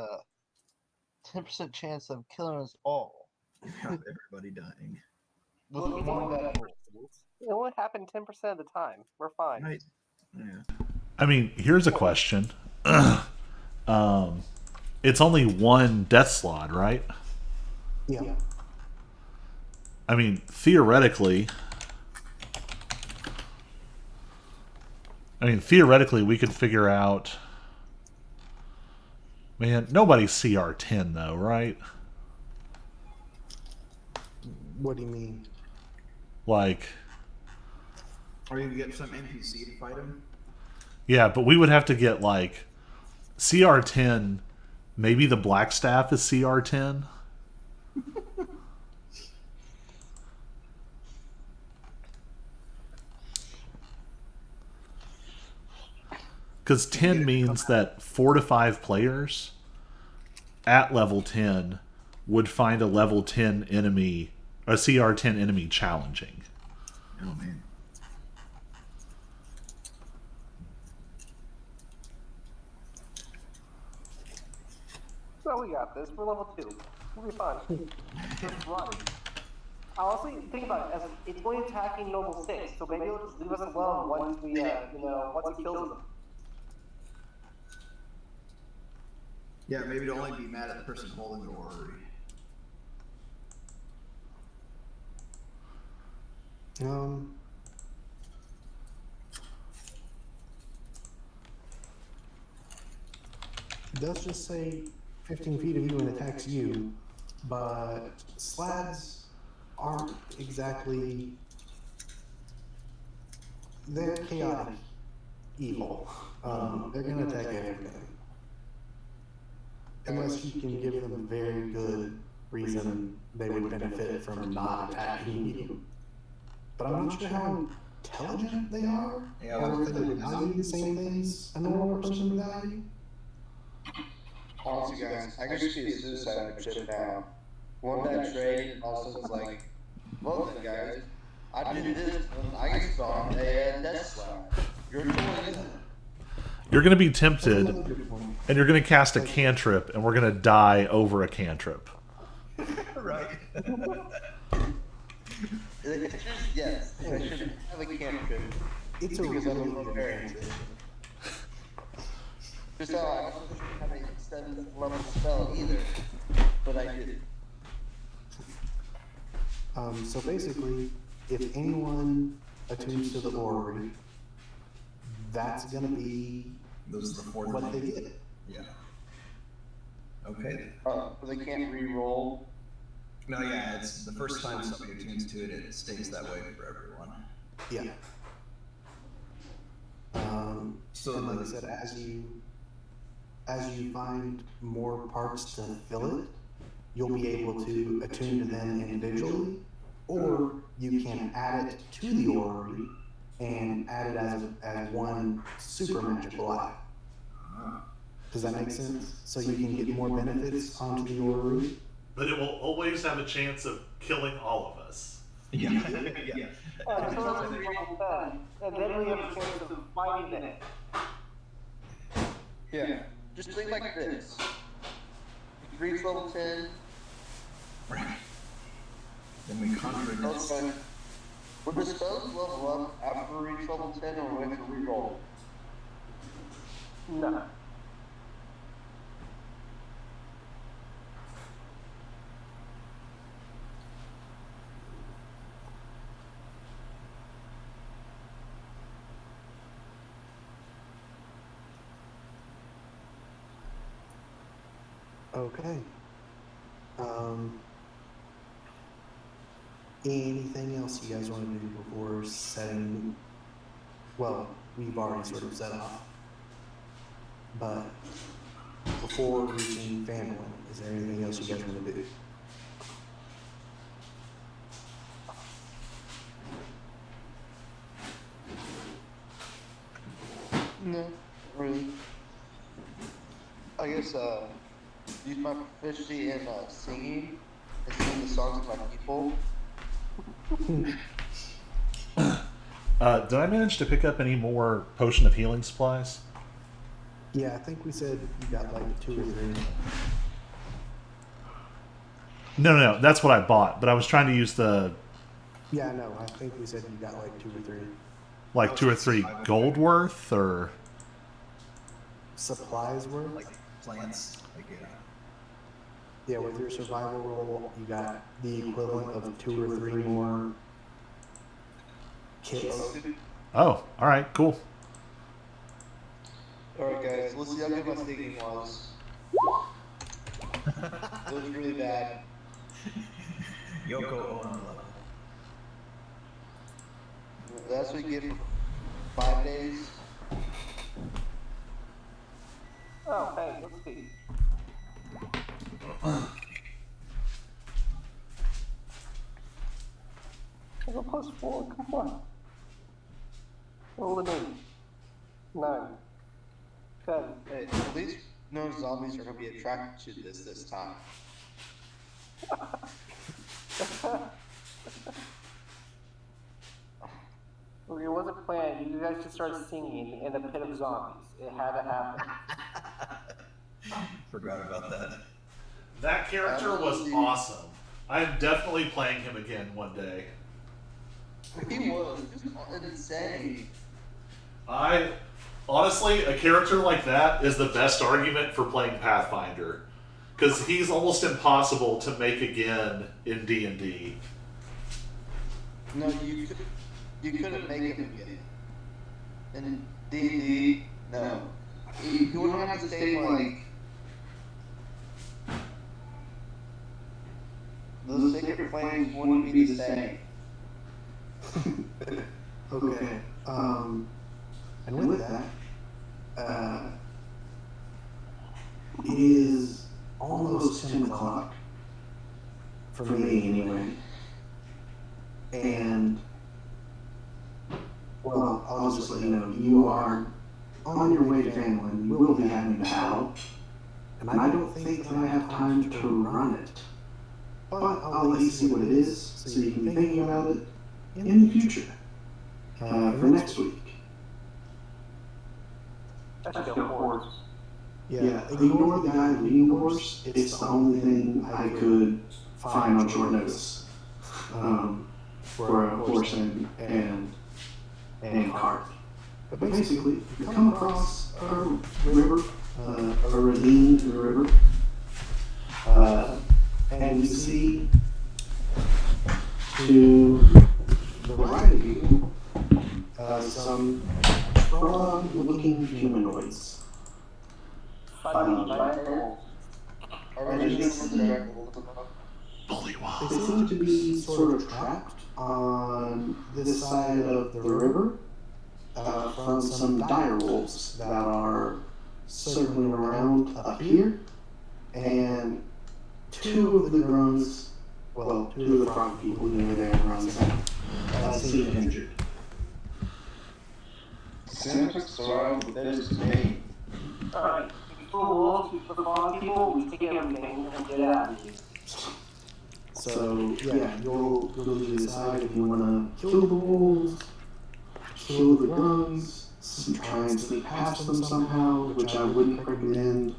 10% chance of killing us all. Everybody dying. With one bad roll. It only happened 10% of the time. We're fine. Right. Yeah. I mean, here's a question. It's only one death slot, right? Yeah. I mean, theoretically, I mean, theoretically, we could figure out. Man, nobody's CR10 though, right? What do you mean? Like, Or you get some NPC to fight him. yeah, but we would have to get like CR10. Maybe the Blackstaff is CR10. Because 10 means that 4 to 5 players at level 10 would find a level 10 enemy, a CR10 enemy challenging. Oh man. So we got this. We're level 2. We'll be fine. Just run. Honestly, think about it. As it's only attacking noble 6, so maybe it'll just leave us alone once we, once it kills them. Yeah, maybe to only be mad at the person holding the orrery. Let's just say 15 feet of you and attacks you, but slads aren't exactly. They're chaotic evil. They're going to attack everything. Unless you can give them a very good reason they would benefit from not attacking you. But I'm not sure how intelligent they are, or if they would value the same things a normal person would value. Honestly, guys, I could just be a suicide ship now. One bad trade, and all of a sudden it's like, well then, guys, I did this, and I get spawned a death slap. Your choice, isn't it? You're going to be tempted, and you're going to cast a cantrip, and we're going to die over a cantrip. Right. Yes, I should have a cantrip. It's a really variant. Just how I also shouldn't have a 7th level spell either, but I did. So basically, if anyone attunes to the orrery, that's going to be Those are the 4 what they get. Yeah. Okay. So they can't re-roll. No, yeah, it's the first time somebody attunes to it, it stays that way for everyone. Yeah. So and like I said, as you find more parts to fill it, you'll be able to attune to them individually, or you can add it to the orrery and add it as one super magical item. Does that make sense? So you can get more benefits onto the orrery. But it will always have a chance of killing all of us. Yeah. Yeah. And then we have a chance of finding it. Yeah. Just think like this. You reach level 10. Right. Then we conjure against. Okay. Would the spells level up after we reach level 10, or we have to re-roll? No. Okay. Anything else you guys want to do before setting? Well, we've already sort of set off. But before reaching Family, is there anything else you guys want to do? No, really. I guess, use my proficiency in singing and sing the songs of my people. Did I manage to pick up any more potion of healing supplies? Yeah, I think we said you got like 2 or 3. No. That's what I bought. But I was trying to use the Yeah, no, I think we said you got like 2 or 3. like 2 or 3 gold worth, or Supplies worth? Like plants. Like, Yeah, with your survival roll, you got the equivalent of 2 or 3 more kits. oh, all right, cool. Alright, guys, let's see how good my singing was. It was really bad. Yoko Ono level. That's what you get for 5 days. Oh, hey, let's see. I got +4, come on. Roll the 9. 10. Hey, at least no zombies are gonna be attracted to this time. Well, it wasn't planned. You guys just started singing in a pit of zombies. It had to happen. Forgot about that. That character was awesome. I'm definitely playing him again one day. He was just insane. Honestly, a character like that is the best argument for playing Pathfinder, because he's almost impossible to make again in D&D. No, you couldn't make him again. In D&D, no. You wouldn't have the same, like... Those sacred flames wouldn't be the same. Okay. And with that, it is almost 10 o'clock for me anyway. And, well, I'll just let you know, you are on your way to Van Lin. You will be having a battle. And I don't think that I have time to run it. But I'll let you see what it is, so you can be thinking about it in the future. For next week. I should go horse. Yeah, ignore the guy leading the horse. It's the only thing I could find on short notice for a horse and cart. But basically, you come across a river, a ravine in the river, and you see to the right of you some frog-looking humanoids. Funny, right? Are we just in Bullywog. They seem to be sort of trapped on this side of the river from some dire wolves that are circling around up here, and two of the frog people who were there around the center seem injured. Santa surrounded with this me. Alright, we kill the wolves, we kill the frog people, we take everything, and get out of here. So yeah, you'll need to decide if you want to kill the wolves, kill the grunts, try and sneak past them somehow, which I wouldn't recommend.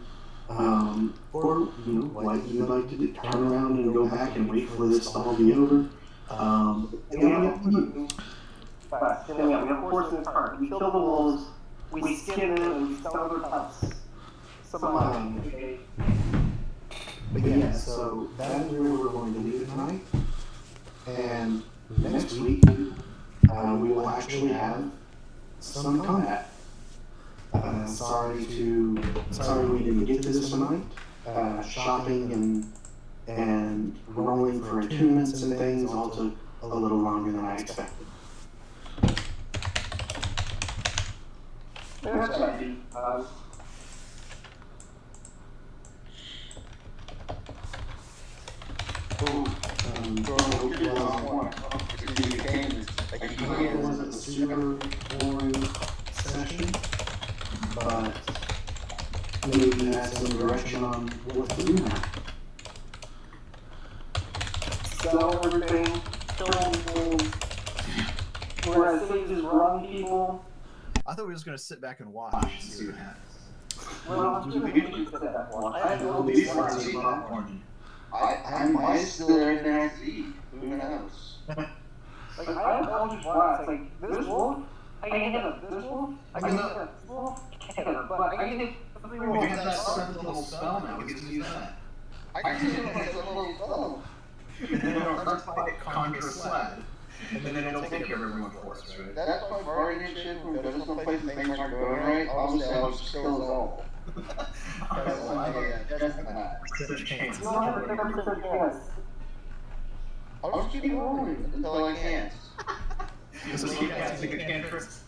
Or what you'd like to do, turn around and go back and wait for this to all be over. But then we have a horse in the cart. We kill the wolves, we skin them, and we sell their cuts. Some money, okay? But yeah, so that is where we're going to leave it tonight. And next week, we will actually have some combat. Sorry we didn't get to this tonight. Shopping and rolling for attunements and things all took a little longer than I expected. That's right. It wasn't a super boring session, but maybe you had some direction on what to do now. Sell everything, kill people. We're gonna say just run people. I thought we were just gonna sit back and watch and see what happens. Well, I'm just gonna get you to that one. I know these ones. I might still there in there to eat. Who knows? Like, I have all these lots. Like, this wolf, I can hit him. This wolf, I can hit him. This wolf, I can hit him. But I can hit 3 We wolves. have that certain little spell now. We get to use that. I can hit him with a little spell. And then our first fight conjure a sled. And then it'll take care of everyone for us, right? That's why bargaining shit when we go to some place and things aren't going right. I'll just say I'll just kill us all. Because just that. Chance. You don't have a 10% chance. I'll just keep rolling until I can't. Just keep casting the cantrips.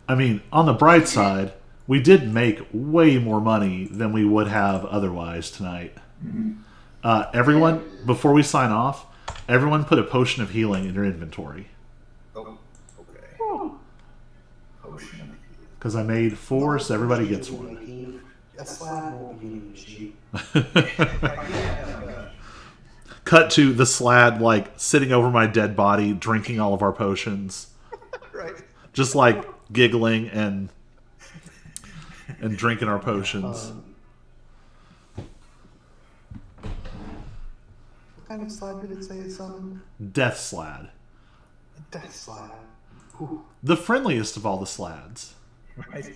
I mean, on the bright side, we did make way more money than we would have otherwise tonight. Everyone, before we sign off, everyone put a potion of healing in your inventory. Oh, okay. Potion of healing. Because I made 4, so everybody gets one. A slab won't be an issue. Cut to the Slad, like, sitting over my dead body, drinking all of our potions. Right. Just, like, giggling and drinking our potions. What kind of slab did it say it summoned? Death Slad. A death slab. Ooh. The friendliest of all the Slads. Right.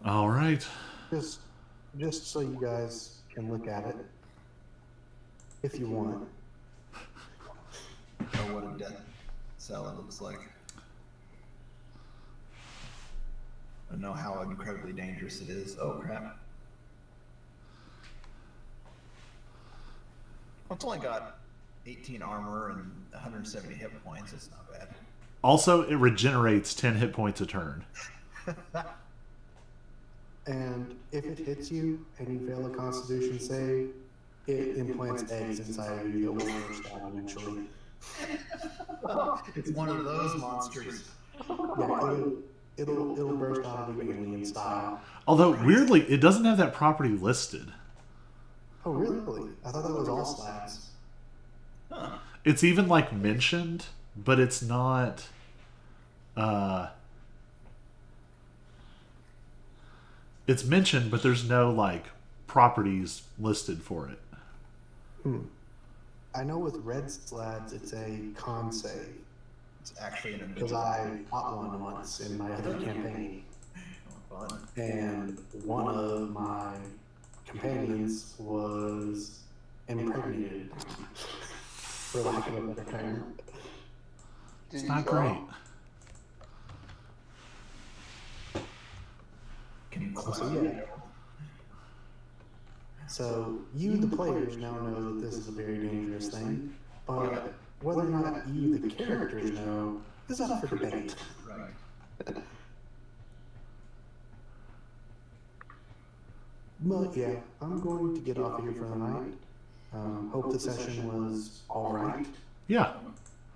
All right. Just so you guys can look at it, if you want. Oh, what a death cell it looks like. I don't know how incredibly dangerous it is. Oh, crap. Well, it's only got 18 armor and 170 hit points. It's not bad. Also, it regenerates 10 hit points a turn. And if it hits you and you fail a Constitution save, it implants eggs inside of you that will burst out eventually. It's one of those monsters. Yeah, it'll burst out of you alien style. Although, weirdly, it doesn't have that property listed. Oh, really? I thought that was all slabs. Huh. It's even, like, mentioned, but it's not... It's mentioned, but there's no, like, properties listed for it. I know with red slabs, it's a con save. It's actually an Because I fought one once in my other campaign. fun. And one of my companions was impregnated, for lack of a better term. It's not great. Can you So, yeah. So, you, the players, now know that this is a very dangerous thing, but whether or not you, the characters, know is up for debate. Right. But yeah, I'm going to get off of here for the night. Hope the session was alright. Yeah.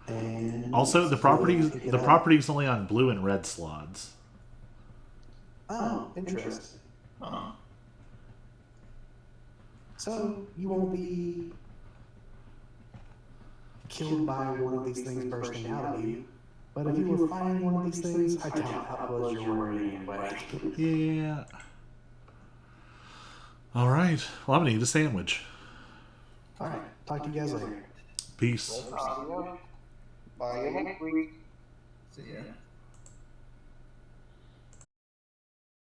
And Also, the property's only on blue and red slots. Oh, interesting. Huh. So, you won't be killed by one of these things bursting out of you. But if you were fighting one of these things, I doubt that was your worry anyway. Yeah. All right. Well, I'm going to eat a sandwich. Alright, talk to you guys later. Peace. Bye next week. See ya.